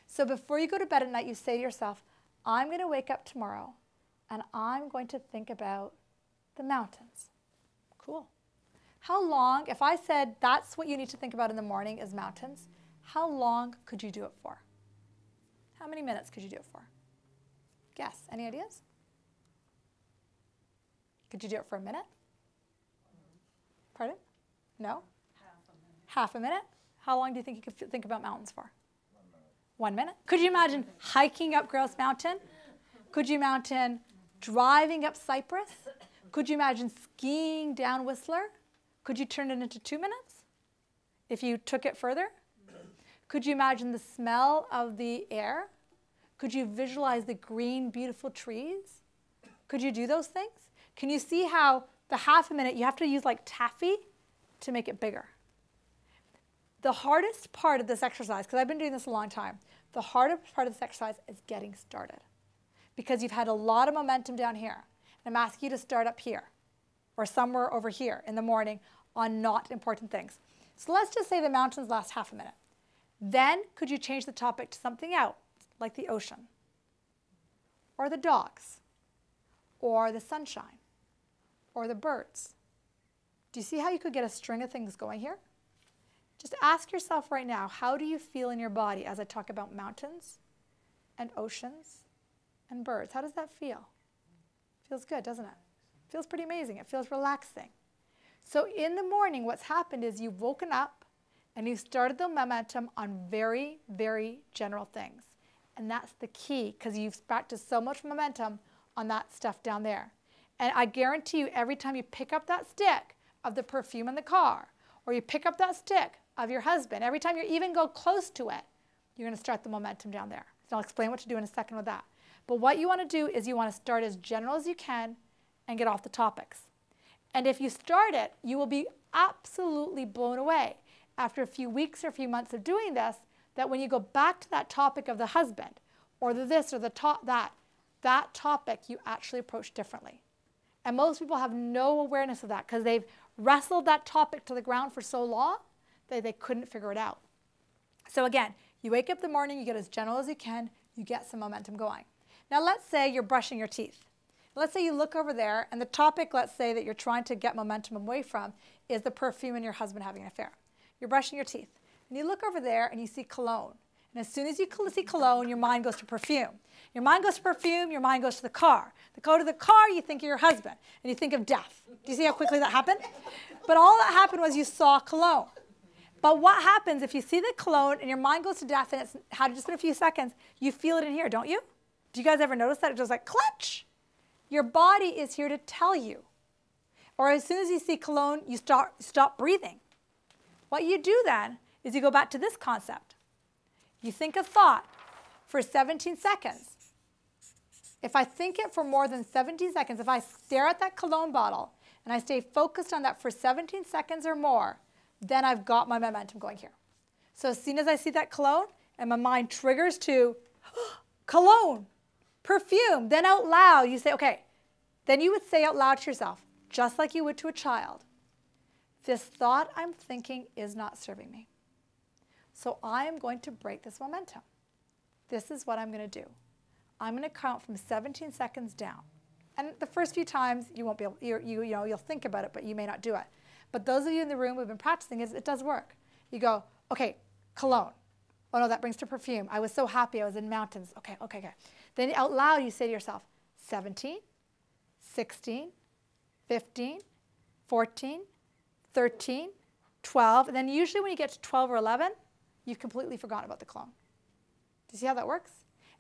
So before you go to bed at night, you say to yourself, I'm going to wake up tomorrow and I'm going to think about the mountains. Cool. How long, if I said that's what you need to think about in the morning is mountains, how long could you do it for? How many minutes could you do it for? Guess. Any ideas? Could you do it for a minute? Pardon? No? Half a minute. How long do you think you could think about mountains for? 1 minute. Could you imagine hiking up Grouse Mountain? Could you imagine driving up Cypress? Could you imagine skiing down Whistler? Could you turn it into 2 minutes if you took it further? Could you imagine the smell of the air? Could you visualize the green, beautiful trees? Could you do those things? Can you see how the half a minute, you have to use like taffy to make it bigger? The hardest part of this exercise, because I've been doing this a long time, the hardest part of this exercise is getting started. Because you've had a lot of momentum down here. And I'm asking you to start up here or somewhere over here in the morning. on not important things. So let's just say the mountains last half a minute. Then could you change the topic to something else, like the ocean, or the dogs, or the sunshine, or the birds? Do you see how you could get a string of things going here? Just ask yourself right now, how do you feel in your body as I talk about mountains and oceans and birds? How does that feel? Feels good, doesn't it? Feels pretty amazing. It feels relaxing. So in the morning, what's happened is you've woken up and you've started the momentum on very, very general things. And that's the key, because you've practiced so much momentum on that stuff down there. And I guarantee you, every time you pick up that stick of the perfume in the car, or you pick up that stick of your husband, every time you even go close to it, you're going to start the momentum down there. So I'll explain what to do in a second with that. But what you want to do is you want to start as general as you can and get off the topics. And if you start it, you will be absolutely blown away after a few weeks or a few months of doing this, that when you go back to that topic of the husband or the this or the that topic you actually approach differently. And most people have no awareness of that because they've wrestled that topic to the ground for so long that they couldn't figure it out. So again, you wake up in the morning, you get as general as you can, you get some momentum going. Now let's say you're brushing your teeth. Let's say you look over there and the topic, let's say, that you're trying to get momentum away from is the perfume and your husband having an affair. You're brushing your teeth and you look over there and you see cologne. And as soon as you see cologne, your mind goes to perfume. Your mind goes to perfume, your mind goes to the car. You go to the car, you think of your husband and you think of death. Do you see how quickly that happened? But all that happened was you saw cologne. But what happens if you see the cologne and your mind goes to death and it's had just been a few seconds, you feel it in here, don't you? Do you guys ever notice that? It just like clutch. Your body is here to tell you. Or as soon as you see cologne, you stop breathing. What you do then is you go back to this concept. You think a thought for 17 seconds. If I think it for more than 17 seconds, if I stare at that cologne bottle and I stay focused on that for 17 seconds or more, then I've got my momentum going here. So as soon as I see that cologne and my mind triggers to cologne, perfume, then out loud you say, okay, then you would say out loud to yourself, just like you would to a child, this thought I'm thinking is not serving me. So I am going to break this momentum. This is what I'm going to do. I'm going to count from 17 seconds down. And the first few times you won't be able, you'll think about it, but you may not do it. But those of you in the room who've been practicing, it does work. You go, okay, cologne. Oh no, that brings to perfume. I was so happy, I was in mountains. Okay. Then out loud you say to yourself, 17, 16, 15, 14, 13, 12. And then usually when you get to 12 or 11, you've completely forgotten about the cologne. Do you see how that works?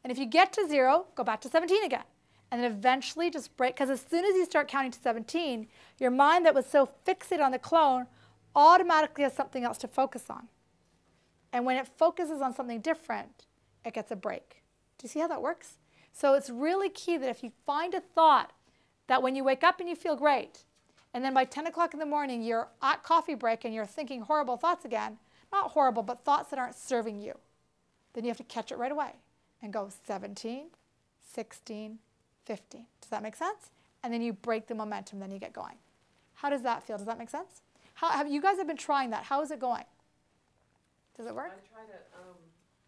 And if you get to 0, go back to 17 again. And then eventually just break, because as soon as you start counting to 17, your mind that was so fixated on the cologne automatically has something else to focus on. And when it focuses on something different, it gets a break. Do you see how that works? So it's really key that if you find a thought that when you wake up and you feel great, and then by 10 o'clock in the morning you're at coffee break and you're thinking horrible thoughts again, not horrible, but thoughts that aren't serving you, then you have to catch it right away and go 17, 16, 15. Does that make sense? And then you break the momentum, then you get going. How does that feel? Does that make sense? Have you guys been trying that? How is it going? Does it work? I tried it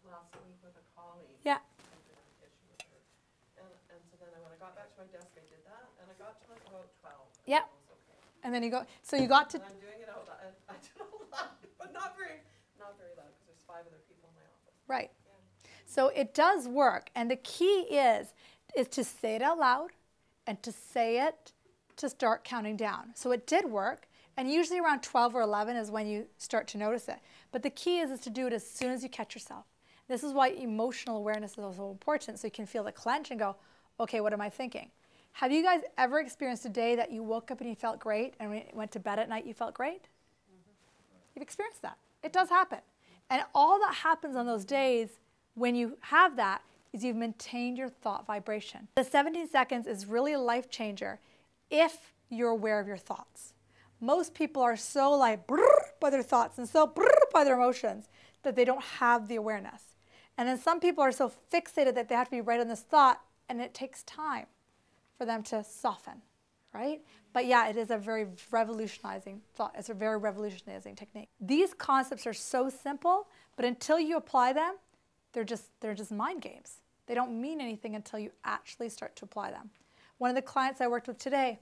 last week with a colleague. Yeah. I did an issue with her. And so then when I got back to my desk, I did that, and I got to like about 12. Yeah. And it was okay. And then you go, so you got to... And I'm doing it out loud. I do it out loud, but not very loud, because there's 5 other people in my office. Right. Yeah. So it does work. And the key is to say it out loud and to say it to start counting down. So it did work. And usually around 12 or 11 is when you start to notice it. But the key is to do it as soon as you catch yourself. This is why emotional awareness is so important, so you can feel the clench and go, okay, what am I thinking? Have you guys ever experienced a day that you woke up and you felt great, and when you went to bed at night you felt great? You've experienced that. It does happen. And all that happens on those days when you have that is you've maintained your thought vibration. The 17 seconds is really a life changer if you're aware of your thoughts. Most people are so like by their thoughts and so by their emotions that they don't have the awareness. And then some people are so fixated that they have to be right on this thought, and it takes time for them to soften. right? But yeah, it is a very revolutionizing thought. It's a very revolutionizing technique. These concepts are so simple, but until you apply them, they're just mind games. They don't mean anything until you actually start to apply them. One of the clients I worked with today,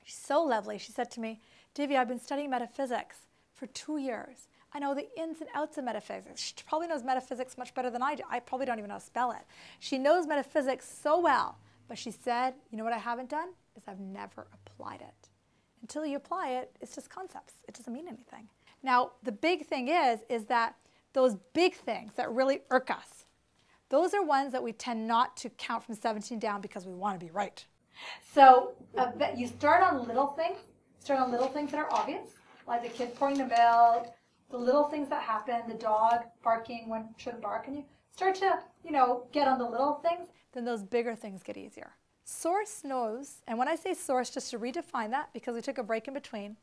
she's so lovely. She said to me, Divi, I've been studying metaphysics for 2 years. I know the ins and outs of metaphysics. She probably knows metaphysics much better than I do. I probably don't even know how to spell it. She knows metaphysics so well, but she said, you know what I haven't done? Is I've never applied it. Until you apply it, it's just concepts. It doesn't mean anything. Now, the big thing is that those big things that really irk us, those are ones that we tend not to count from 17 down because we want to be right. So you start on little things. Start on little things that are obvious, like the kid pouring the milk, the little things that happen, the dog barking when it shouldn't bark, and you start to, get on the little things, then those bigger things get easier. Source knows, and when I say source, just to redefine that, because we took a break in between,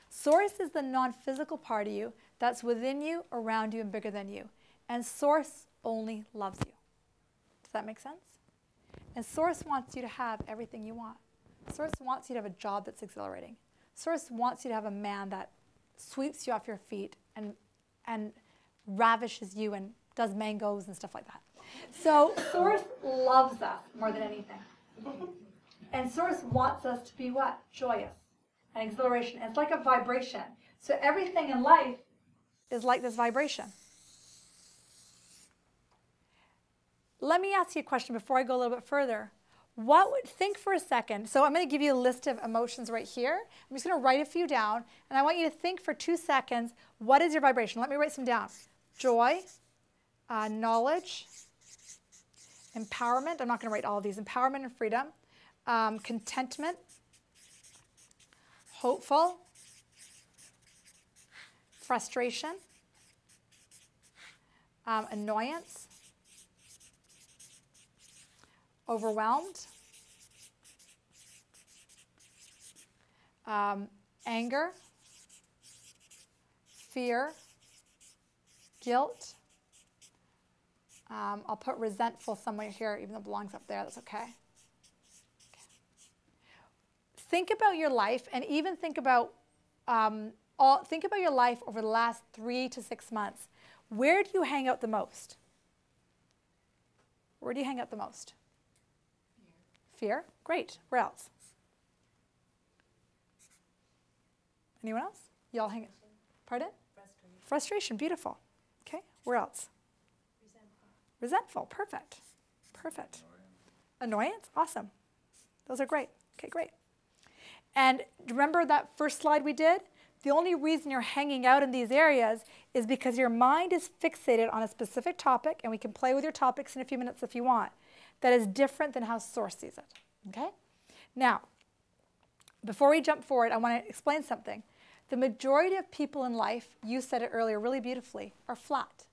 source is the non-physical part of you that's within you, around you, and bigger than you. And source only loves you. Does that make sense? And source wants you to have everything you want. Source wants you to have a job that's exhilarating. Source wants you to have a man that sweeps you off your feet and ravishes you and does mangoes and stuff like that. So source loves us more than anything. And source wants us to be what? Joyous and exhilaration. And it's like a vibration. So everything in life is like this vibration. Let me ask you a question before I go a little bit further. Think for a second. So I'm going to give you a list of emotions right here. I'm just going to write a few down. And I want you to think for 2 seconds, what is your vibration? Let me write some down. Joy, knowledge, empowerment. I'm not going to write all of these. Empowerment and freedom. Contentment. Hopeful. Frustration. Annoyance. Overwhelmed, anger, fear, guilt. I'll put resentful somewhere here, even though it belongs up there. That's okay. Think about your life, and even think about your life over the last 3 to 6 months. Where do you hang out the most? Where do you hang out the most? Fear. Great. Where else? Anyone else? Y'all hang out. Pardon? Frustration. Beautiful. Okay. Where else? Resentful. Perfect. Perfect. Annoyance. Awesome. Those are great. Okay, great. And remember that first slide we did? The only reason you're hanging out in these areas is because your mind is fixated on a specific topic, and we can play with your topics in a few minutes if you want, that is different than how source sees it. Okay? Now, before we jump forward, I want to explain something. The majority of people in life, you said it earlier really beautifully, are flat.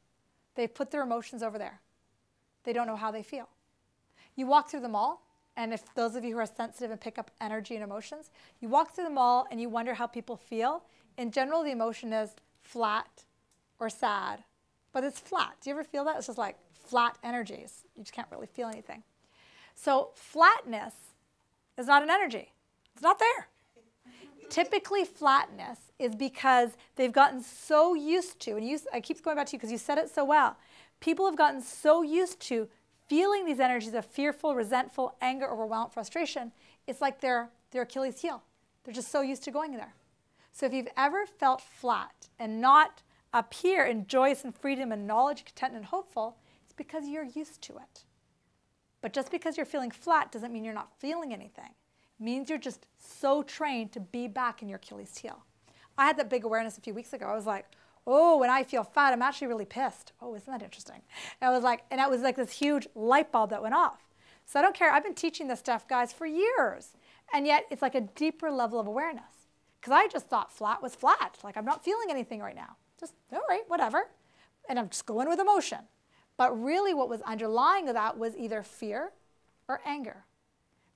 They put their emotions over there. They don't know how they feel. You walk through the mall, and if those of you who are sensitive and pick up energy and emotions, you walk through the mall and you wonder how people feel. In general, the emotion is flat or sad, but it's flat. Do you ever feel that? It's just like flat energies. You just can't really feel anything. So flatness is not an energy. It's not there. Typically, flatness is because they've gotten so used to, and I keep going back to you because you said it so well, people have gotten so used to feeling these energies of fearful, resentful, anger, overwhelmed, frustration. It's like their Achilles heel. They're just so used to going there. So if you've ever felt flat and not up here in joyous and freedom and knowledge, content, and hopeful, it's because you're used to it. But just because you're feeling flat doesn't mean you're not feeling anything. It means you're just so trained to be back in your Achilles heel. I had that big awareness a few weeks ago. I was like, oh, when I feel fat, I'm actually really pissed. Oh, isn't that interesting? And it was like this huge light bulb that went off. So I don't care. I've been teaching this stuff, guys, for years. And yet it's like a deeper level of awareness. Because I just thought flat was flat. Like, I'm not feeling anything right now. Just, all right, whatever. And I'm just going with emotion. But really what was underlying that was either fear or anger.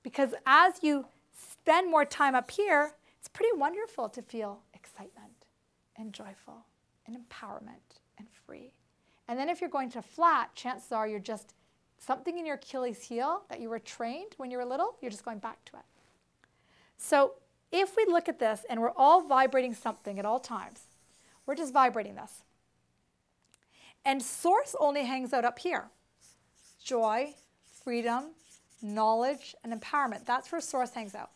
Because as you spend more time up here, it's pretty wonderful to feel excitement and joyful and empowerment and free. And then if you're going to flat, chances are you're just something in your Achilles heel that you were trained when you were little, you're just going back to it. So if we look at this and we're all vibrating something at all times, we're just vibrating this. And source only hangs out up here. Joy, freedom, knowledge, and empowerment. That's where source hangs out.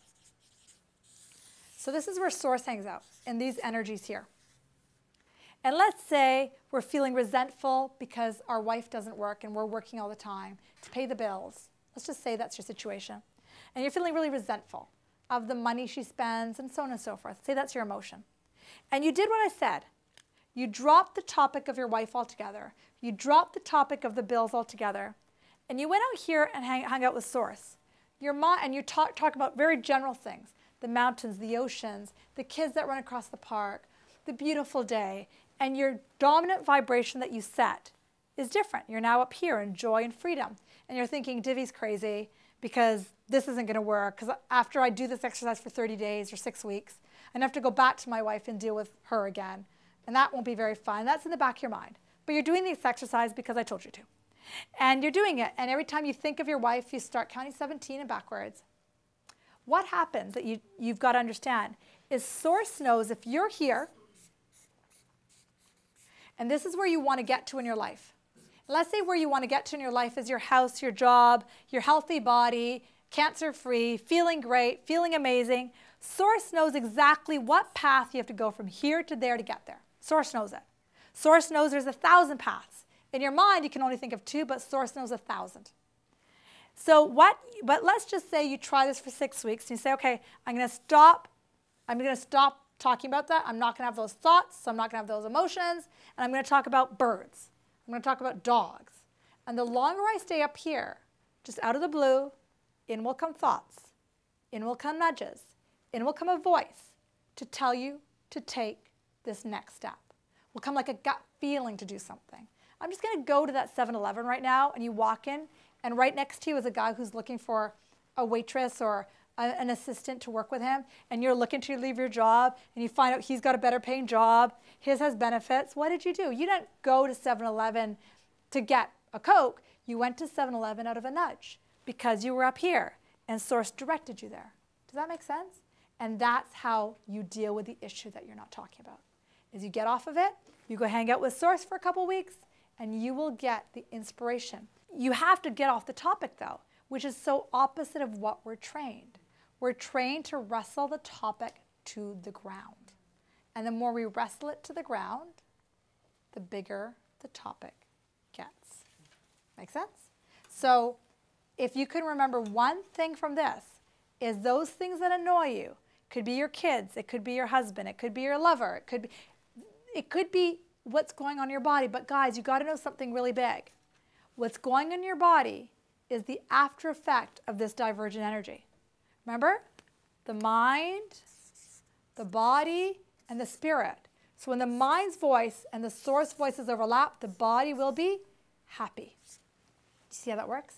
So this is where source hangs out, in these energies here. And let's say we're feeling resentful because our wife doesn't work and we're working all the time to pay the bills. Let's just say that's your situation. And you're feeling really resentful of the money she spends and so on and so forth. Say that's your emotion. And you did what I said. You dropped the topic of your wife altogether. You dropped the topic of the bills altogether. And you went out here and hung out with source. Your mind, and you talk about very general things. The mountains, the oceans, the kids that run across the park, the beautiful day. And your dominant vibration that you set is different. You're now up here in joy and freedom. And you're thinking, Divi's crazy because this isn't going to work. Because after I do this exercise for 30 days or 6 weeks, I have to go back to my wife and deal with her again. And that won't be very fun. That's in the back of your mind. But you're doing this exercise because I told you to. And you're doing it. And every time you think of your wife, you start counting 17 and backwards. What happens that you've got to understand is source knows if you're here, and this is where you want to get to in your life. Let's say where you want to get to in your life is your house, your job, your healthy body, cancer-free, feeling great, feeling amazing. Source knows exactly what path you have to go from here to there to get there. Source knows it. Source knows there's 1,000 paths. In your mind, you can only think of 2, but source knows 1,000. So but let's just say you try this for 6 weeks and you say, okay, I'm going to stop talking about that. I'm not going to have those thoughts, so I'm not going to have those emotions, and I'm going to talk about birds. I'm going to talk about dogs. And the longer I stay up here, just out of the blue, in will come thoughts, in will come nudges, in will come a voice to tell you to take this next step. Will come like a gut feeling to do something. I'm just going to go to that 7-Eleven right now, and you walk in, and right next to you is a guy who's looking for a waitress or an assistant to work with him, and you're looking to leave your job, and you find out he's got a better paying job, his has benefits. What did you do? You didn't go to 7-Eleven to get a Coke. You went to 7-Eleven out of a nudge because you were up here, and source directed you there. Does that make sense? And that's how you deal with the issue that you're not talking about. Is you get off of it, you go hang out with source for a couple weeks, and you will get the inspiration. You have to get off the topic, though, which is so opposite of what we're trained. We're trained to wrestle the topic to the ground. And the more we wrestle it to the ground, the bigger the topic gets. Make sense? So if you can remember one thing from this, is those things that annoy you, could be your kids, it could be your husband, it could be your lover, it could be what's going on in your body. But guys, you got to know something really big. What's going on in your body is the after effect of this divergent energy. Remember? The mind, the body, and the spirit. So when the mind's voice and the source voices overlap, the body will be happy. See how that works?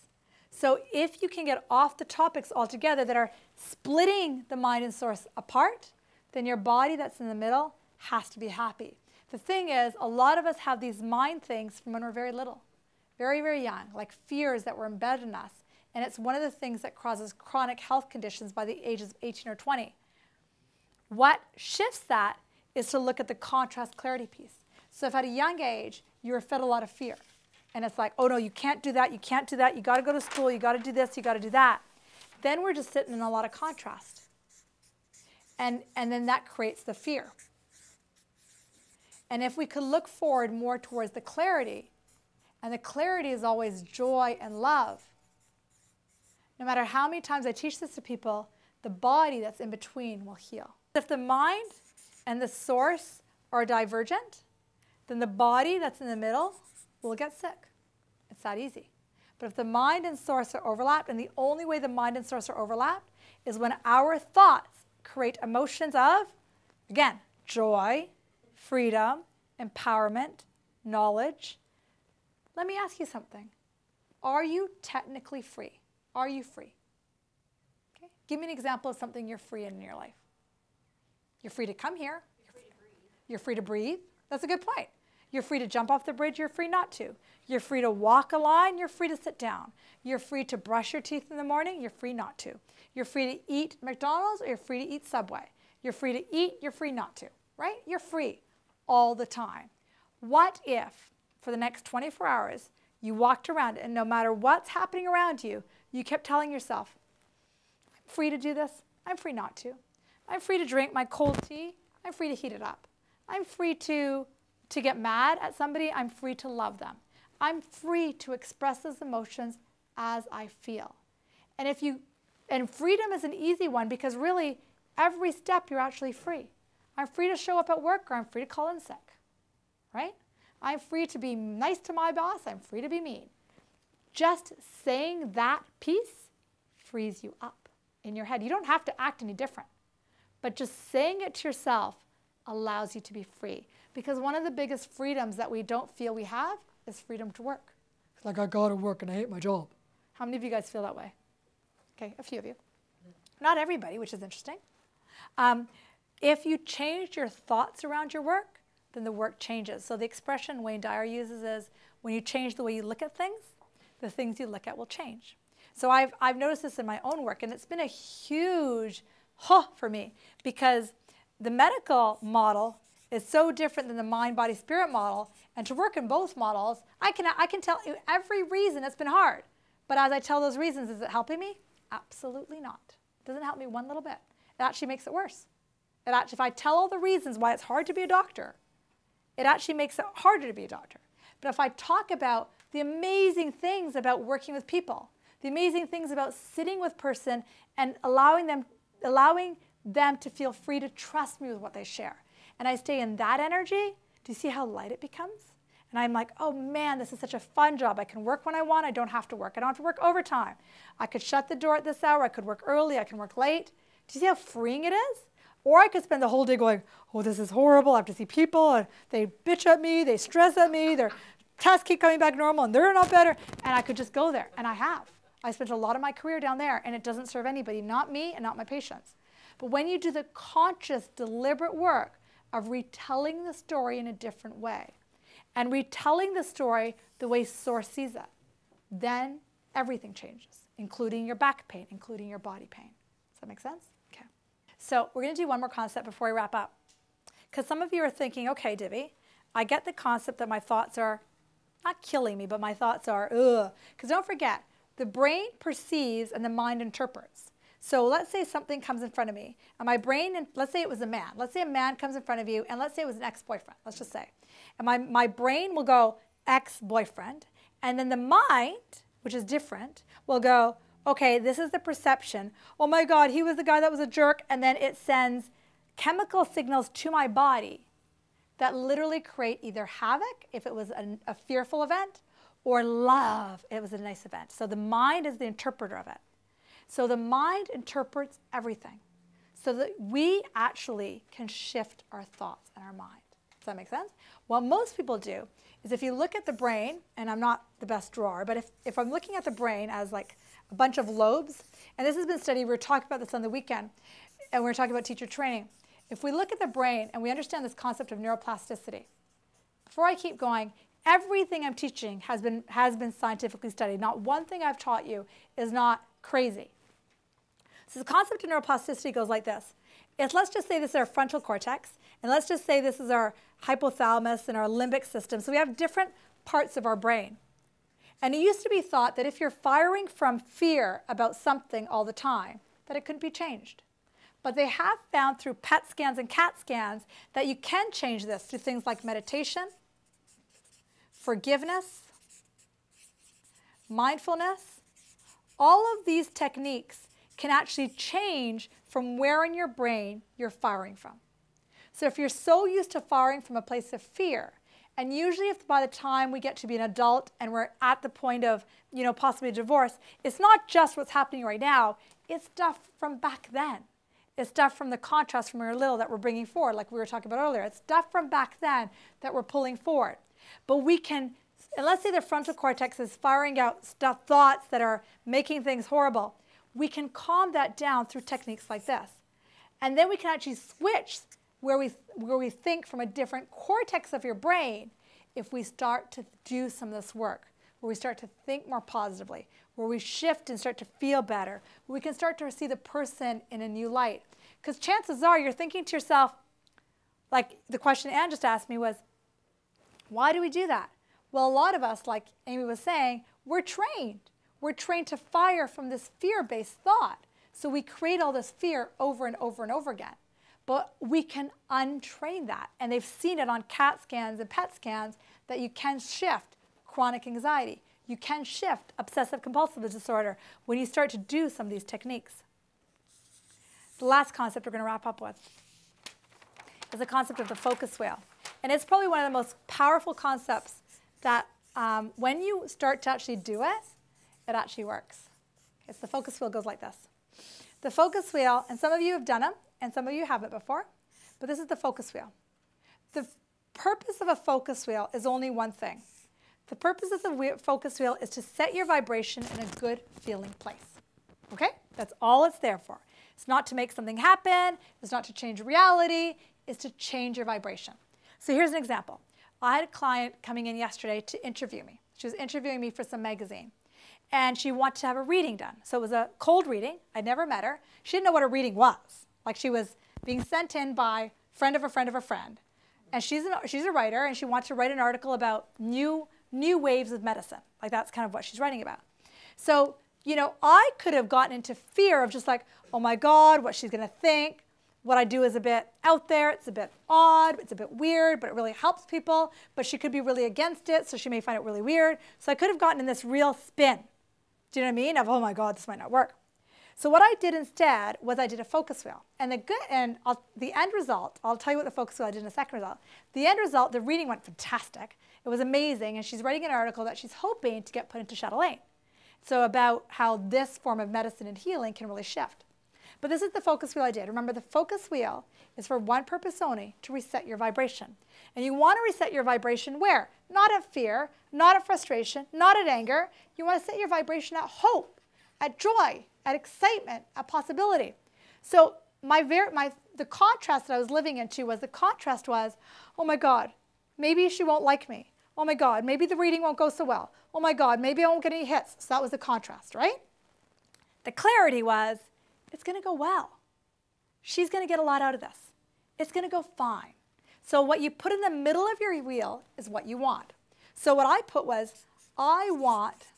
So if you can get off the topics altogether that are splitting the mind and source apart, then your body that's in the middle has to be happy. The thing is, a lot of us have these mind things from when we're very little, very, very young, like fears that were embedded in us. And it's one of the things that causes chronic health conditions by the ages of 18 or 20. What shifts that is to look at the contrast clarity piece. So if at a young age, you were fed a lot of fear, and it's like, oh no, you can't do that, you can't do that, you got to go to school, you got to do this, you got to do that. Then we're just sitting in a lot of contrast. And then that creates the fear. And if we could look forward more towards the clarity, and the clarity is always joy and love, no matter how many times I teach this to people, the body that's in between will heal. If the mind and the source are divergent, then the body that's in the middle will get sick. It's that easy. But if the mind and source are overlapped, and the only way the mind and source are overlapped is when our thoughts create emotions of, again, joy, freedom, empowerment, knowledge. Let me ask you something. Are you technically free? Are you free? Okay. Give me an example of something you're free in your life. You're free to come here. You're free to breathe. That's a good point. You're free to jump off the bridge, you're free not to. You're free to walk a line, you're free to sit down. You're free to brush your teeth in the morning, you're free not to. You're free to eat McDonald's or you're free to eat Subway. You're free to eat, you're free not to, right? You're free all the time. What if for the next 24 hours you walked around and no matter what's happening around you, you kept telling yourself, I'm free to do this, I'm free not to. I'm free to drink my cold tea, I'm free to heat it up. I'm free to get mad at somebody, I'm free to love them. I'm free to express those emotions as I feel. And freedom is an easy one because really every step you're actually free. I'm free to show up at work or I'm free to call in sick, right? I'm free to be nice to my boss, I'm free to be mean. Just saying that piece frees you up in your head. You don't have to act any different, but just saying it to yourself allows you to be free. Because one of the biggest freedoms that we don't feel we have is freedom to work. It's like, I gotta work and I hate my job. How many of you guys feel that way? Okay, a few of you. Not everybody, which is interesting. If you change your thoughts around your work, then the work changes. So the expression Wayne Dyer uses is, when you change the way you look at things, the things you look at will change. So I've noticed this in my own work, and it's been a huge for me, because the medical model is so different than the mind-body-spirit model, and to work in both models, I can tell you every reason it's been hard. But as I tell those reasons, is it helping me? Absolutely not. It doesn't help me one little bit. It actually makes it worse. If I tell all the reasons why it's hard to be a doctor, it actually makes it harder to be a doctor. But if I talk about the amazing things about working with people, the amazing things about sitting with a person and allowing them to feel free to trust me with what they share, and I stay in that energy, do you see how light it becomes? And I'm like, oh man, this is such a fun job. I can work when I want. I don't have to work. I don't have to work overtime. I could shut the door at this hour. I could work early. I can work late. Do you see how freeing it is? Or I could spend the whole day going, oh, this is horrible. I have to see people, and they bitch at me. They stress at me. Their tests keep coming back normal, and they're not better. And I could just go there, and I have. I spent a lot of my career down there, and it doesn't serve anybody, not me and not my patients. But when you do the conscious, deliberate work of retelling the story in a different way, and retelling the story the way Source sees it, then everything changes, including your back pain, including your body pain. Does that make sense? Okay. So we're going to do one more concept before we wrap up. Because some of you are thinking, okay, Divi, I get the concept that my thoughts are not killing me, but my thoughts are, ugh. Because don't forget, the brain perceives and the mind interprets. So let's say something comes in front of me, and my brain, and let's say it was a man. Let's say a man comes in front of you, and let's say it was an ex-boyfriend, let's just say. And my brain will go, ex-boyfriend, and then the mind, which is different, will go, okay, this is the perception. Oh my God, he was the guy that was a jerk, and then it sends chemical signals to my body that literally create either havoc, if it was a fearful event, or love, if it was a nice event. So the mind is the interpreter of it. So the mind interprets everything, so that we actually can shift our thoughts and our mind. Does that make sense? What most people do is, if you look at the brain, and I'm not the best drawer, but if I'm looking at the brain as like a bunch of lobes, and this has been studied, we were talking about this on the weekend, and we were talking about teacher training. If we look at the brain and we understand this concept of neuroplasticity, before I keep going, everything I'm teaching has been scientifically studied. Not one thing I've taught you is not crazy. So the concept of neuroplasticity goes like this. Let's just say this is our frontal cortex, and let's just say this is our hypothalamus and our limbic system. So we have different parts of our brain. And it used to be thought that if you're firing from fear about something all the time, that it couldn't be changed. But they have found through PET scans and CAT scans that you can change this through things like meditation, forgiveness, mindfulness. All of these techniques can actually change from where in your brain you're firing from. So if you're so used to firing from a place of fear, and usually if by the time we get to be an adult and we're at the point of, possibly divorce, it's not just what's happening right now, it's stuff from back then. It's stuff from the contrast from when we were little that we're bringing forward, like we were talking about earlier. It's stuff from back then that we're pulling forward. But we can, and let's say the frontal cortex is firing out thoughts that are making things horrible. We can calm that down through techniques like this. And then we can actually switch where we think from a different cortex of your brain if we start to do some of this work, where we start to think more positively, where we shift and start to feel better, where we can start to see the person in a new light. Because chances are you're thinking to yourself, like the question Anne just asked me was, why do we do that? Well, a lot of us, like Amy was saying, we're trained. We're trained to fire from this fear-based thought. So we create all this fear over and over and over again. But we can untrain that. And they've seen it on CAT scans and PET scans that you can shift chronic anxiety. You can shift obsessive compulsive disorder when you start to do some of these techniques. The last concept we're going to wrap up with is the concept of the focus wheel. And it's probably one of the most powerful concepts that when you start to actually do it, it actually works. It's the focus wheel goes like this. The focus wheel, and some of you have done them, and some of you haven't before, but this is the focus wheel. The purpose of a focus wheel is only one thing. The purpose of the focus wheel is to set your vibration in a good feeling place. Okay? That's all it's there for. It's not to make something happen. It's not to change reality. It's to change your vibration. So here's an example. I had a client coming in yesterday to interview me. She was interviewing me for some magazine. And she wanted to have a reading done. So it was a cold reading. I'd never met her. She didn't know what a reading was. Like she was being sent in by friend of a friend of a friend. And she's a writer, and she wants to write an article about new waves of medicine. Like that's kind of what she's writing about. So, you know, I could have gotten into fear of just like, oh my God, what she's going to think. What I do is a bit out there. It's a bit odd. It's a bit weird, but it really helps people. But she could be really against it, so she may find it really weird. So I could have gotten in this real spin. Do you know what I mean? Of, oh my God, this might not work. So what I did instead was I did a focus wheel. And the end result, I'll tell you what the focus wheel I did in a second result. The end result, the reading went fantastic. It was amazing. And she's writing an article that she's hoping to get put into Chatelaine. So about how this form of medicine and healing can really shift. But this is the focus wheel I did. Remember, the focus wheel is for one purpose only, to reset your vibration. And you want to reset your vibration where? Not at fear, not at frustration, not at anger. You want to set your vibration at hope, at joy, at excitement, at possibility. So the contrast that I was living into was, oh my God, maybe she won't like me. Oh my God, maybe the reading won't go so well. Oh my God, maybe I won't get any hits. So that was the contrast, right? The clarity was, it's going to go well. She's going to get a lot out of this. It's going to go fine. So what you put in the middle of your wheel is what you want. So what I put was, I want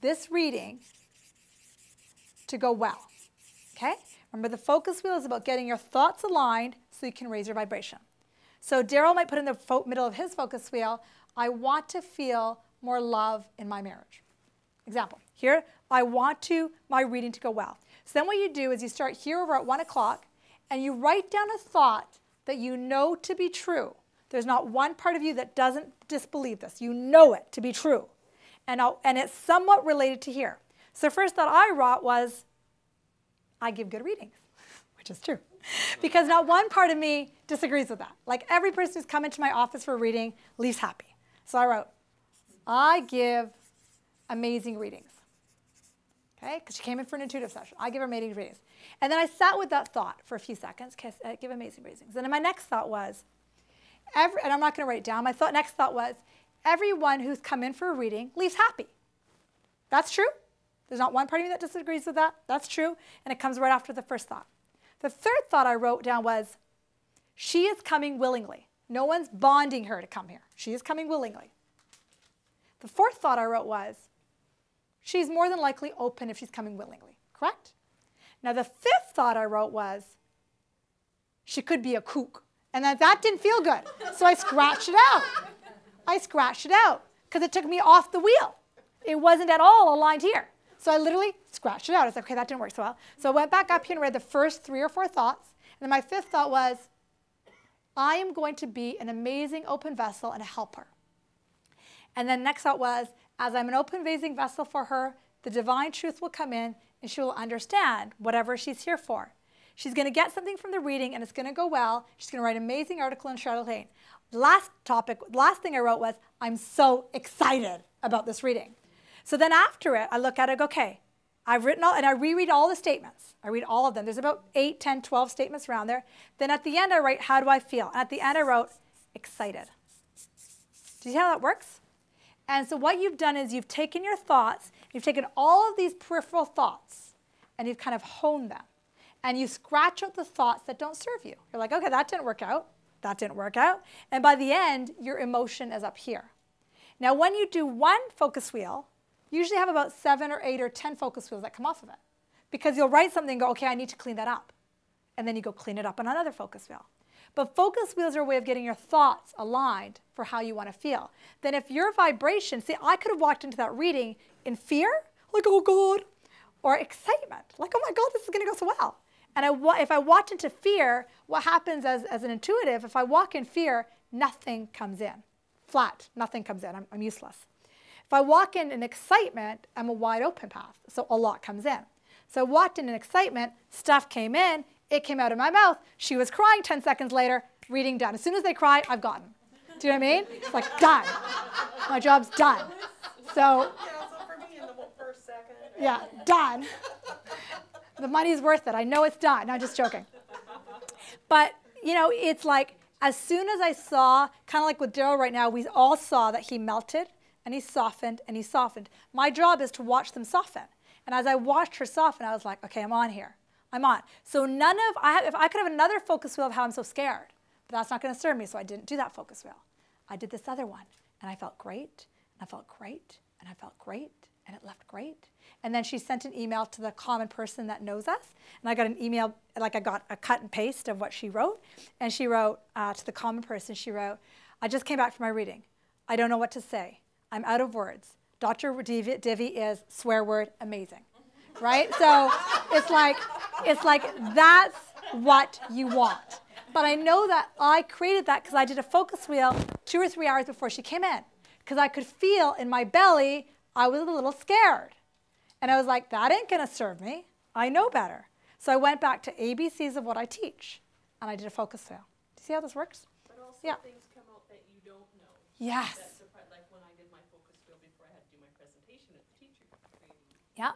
this reading to go well. Okay? Remember, the focus wheel is about getting your thoughts aligned so you can raise your vibration. So Daryl might put in the middle of his focus wheel, I want to feel more love in my marriage. Example. Here, I want my reading to go well. So then what you do is you start here over at 1 o'clock and you write down a thought that you know to be true. There's not one part of you that doesn't disbelieve this. You know it to be true. And it's somewhat related to here. So the first thought I wrote was, I give good readings, which is true. Because not one part of me disagrees with that. Like every person who's come into my office for a reading leaves happy. So I wrote, I give amazing readings. Okay, because she came in for an intuitive session. I give her amazing readings. And then I sat with that thought for a few seconds. Okay, I give amazing readings. And then my next thought was, and I'm not going to write it down. My next thought was, everyone who's come in for a reading leaves happy. That's true. There's not one part of me that disagrees with that. That's true. And it comes right after the first thought. The third thought I wrote down was, she is coming willingly. No one's bonding her to come here. She is coming willingly. The fourth thought I wrote was, she's more than likely open if she's coming willingly, correct? Now the fifth thought I wrote was, she could be a kook. And that didn't feel good. So I scratched it out. I scratched it out because it took me off the wheel. It wasn't at all aligned here. So I literally scratched it out. I was like, okay, that didn't work so well. So I went back up here and read the first 3 or 4 thoughts. And then my fifth thought was, I am going to be an amazing open vessel and a helper. And then next thought was, as I'm an open, amazing vessel for her, the divine truth will come in and she will understand whatever she's here for. She's going to get something from the reading and it's going to go well. She's going to write an amazing article in Chatelaine. Last thing I wrote was, I'm so excited about this reading. So then after it, I look at it, okay, I've written all, and I reread all the statements. I read all of them. There's about 8, 10, 12 statements around there. Then at the end, I write, how do I feel? And at the end, I wrote, excited. Do you see how that works? And so what you've done is you've taken your thoughts, you've taken all of these peripheral thoughts, and you've kind of honed them. And you scratch out the thoughts that don't serve you. You're like, okay, that didn't work out. That didn't work out. And by the end, your emotion is up here. Now, when you do one focus wheel, you usually have about 7 or 8 or 10 focus wheels that come off of it. Because you'll write something and go, okay, I need to clean that up. And then you go clean it up on another focus wheel. But focus wheels are a way of getting your thoughts aligned for how you want to feel. Then if your vibration, see, I could have walked into that reading in fear, like, oh God, or excitement, like, oh my God, this is going to go so well. And if I walked into fear, what happens as an intuitive, if I walk in fear, nothing comes in. Flat, nothing comes in. I'm useless. If I walk in excitement, I'm a wide open path, so a lot comes in. So I walked in excitement, stuff came in, it came out of my mouth. She was crying 10 seconds later, reading done. As soon as they cry, I've gotten. Do you know what I mean? It's like, done. My job's done. So, Yeah, so for me in the first second. yeah, done. The money's worth it. I know it's done. No, I'm just joking. But, you know, it's like, as soon as I saw, kind of like with Daryl right now, we all saw that he melted and he softened and he softened. My job is to watch them soften. And as I watched her soften, I was like, okay, I'm on here. I'm on. So if I could have another focus wheel of how I'm so scared, but that's not going to serve me, so I didn't do that focus wheel. I did this other one, and I felt great, and I felt great, and I felt great, and it left great. And then she sent an email to the common person that knows us, and I got an email, like I got a cut and paste of what she wrote, and she wrote to the common person, she wrote, I just came back from my reading. I don't know what to say. I'm out of words. Dr. Divi is, swear word, amazing. Right? So it's like that's what you want. But I know that I created that because I did a focus wheel 2 or 3 hours before she came in. Because I could feel in my belly, I was a little scared. And I was like, that ain't going to serve me. I know better. So I went back to ABCs of what I teach. And I did a focus wheel. Do you see how this works? But also things come out that you don't know. Yes. That's the part, like when I did my focus wheel before I had to do my presentation at the teacher training. Yeah.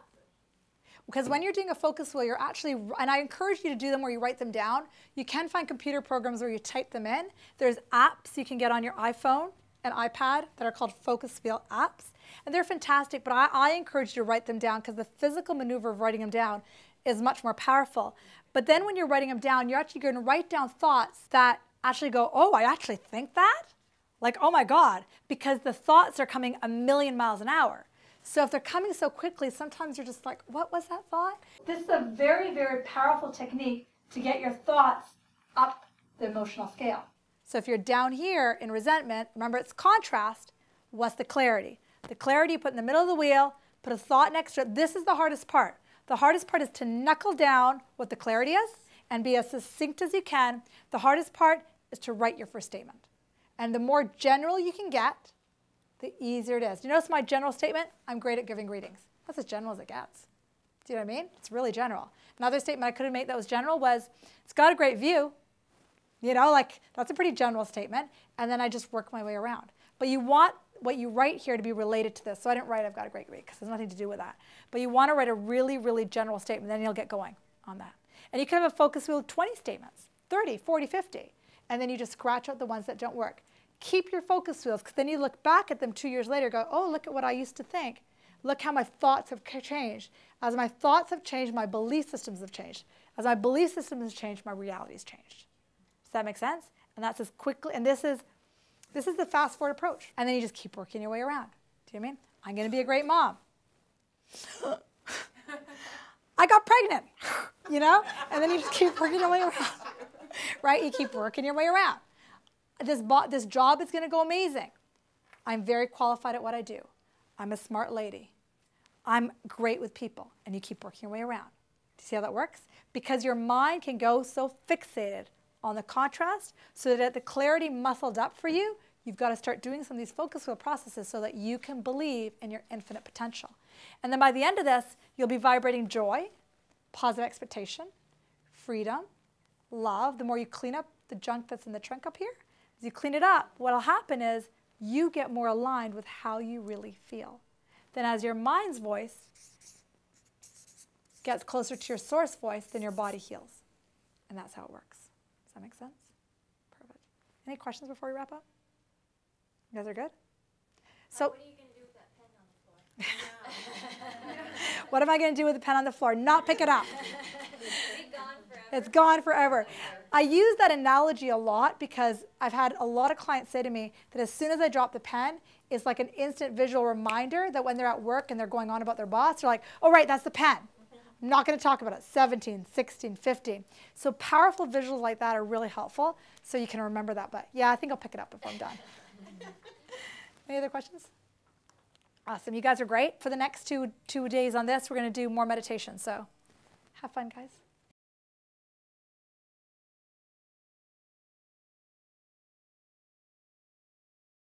Because when you're doing a focus wheel, you're actually, and I encourage you to do them where you write them down. You can find computer programs where you type them in. There's apps you can get on your iPhone and iPad that are called focus wheel apps. And they're fantastic, but I encourage you to write them down because the physical maneuver of writing them down is much more powerful. But then when you're writing them down, you're actually going to write down thoughts that actually go, oh, I actually think that? Like, oh my God, because the thoughts are coming a million miles an hour. So if they're coming so quickly, sometimes you're just like, what was that thought? This is a very, very powerful technique to get your thoughts up the emotional scale. So if you're down here in resentment, remember it's contrast, what's the clarity? The clarity you put in the middle of the wheel, put a thought next to it. This is the hardest part. The hardest part is to knuckle down what the clarity is and be as succinct as you can. The hardest part is to write your first statement. And the more general you can get, the easier it is. Do you notice my general statement? I'm great at giving readings. That's as general as it gets. Do you know what I mean? It's really general. Another statement I could have made that was general was, it's got a great view. You know, like that's a pretty general statement. And then I just work my way around. But you want what you write here to be related to this. So I didn't write I've got a great read because there's nothing to do with that. But you want to write a really, really general statement. Then you'll get going on that. And you can have a focus wheel of 20 statements, 30, 40, 50. And then you just scratch out the ones that don't work. Keep your focus wheels, because then you look back at them 2 years later and go, oh, look at what I used to think. Look how my thoughts have changed. As my thoughts have changed, my belief systems have changed. As my belief system has changed, my reality has changed. Does that make sense? And that's as quickly, and this is the fast forward approach. And then you just keep working your way around. Do you know what I mean? I'm going to be a great mom. I got pregnant, you know? And then you just keep working your way around, right? You keep working your way around. This job is going to go amazing. I'm very qualified at what I do. I'm a smart lady. I'm great with people. And you keep working your way around. Do you see how that works? Because your mind can go so fixated on the contrast so that the clarity muscled up for you, you've got to start doing some of these focus wheel processes so that you can believe in your infinite potential. And then by the end of this, you'll be vibrating joy, positive expectation, freedom, love. The more you clean up the junk that's in the trunk up here, as you clean it up, what will happen is you get more aligned with how you really feel. Then as your mind's voice gets closer to your source voice, then your body heals. And that's how it works. Does that make sense? Perfect. Any questions before we wrap up? You guys are good? So What are you going to do with that pen on the floor? what am I going to do with the pen on the floor? Not pick it up. It's gone forever. It's gone forever. I use that analogy a lot because I've had a lot of clients say to me that as soon as I drop the pen, it's like an instant visual reminder that when they're at work and they're going on about their boss, they're like, oh, right, that's the pen. I'm not going to talk about it. 17, 16, 15. So powerful visuals like that are really helpful so you can remember that. But yeah, I think I'll pick it up if I'm done. Any other questions? Awesome. You guys are great. For the next two days on this, we're going to do more meditation. So have fun, guys.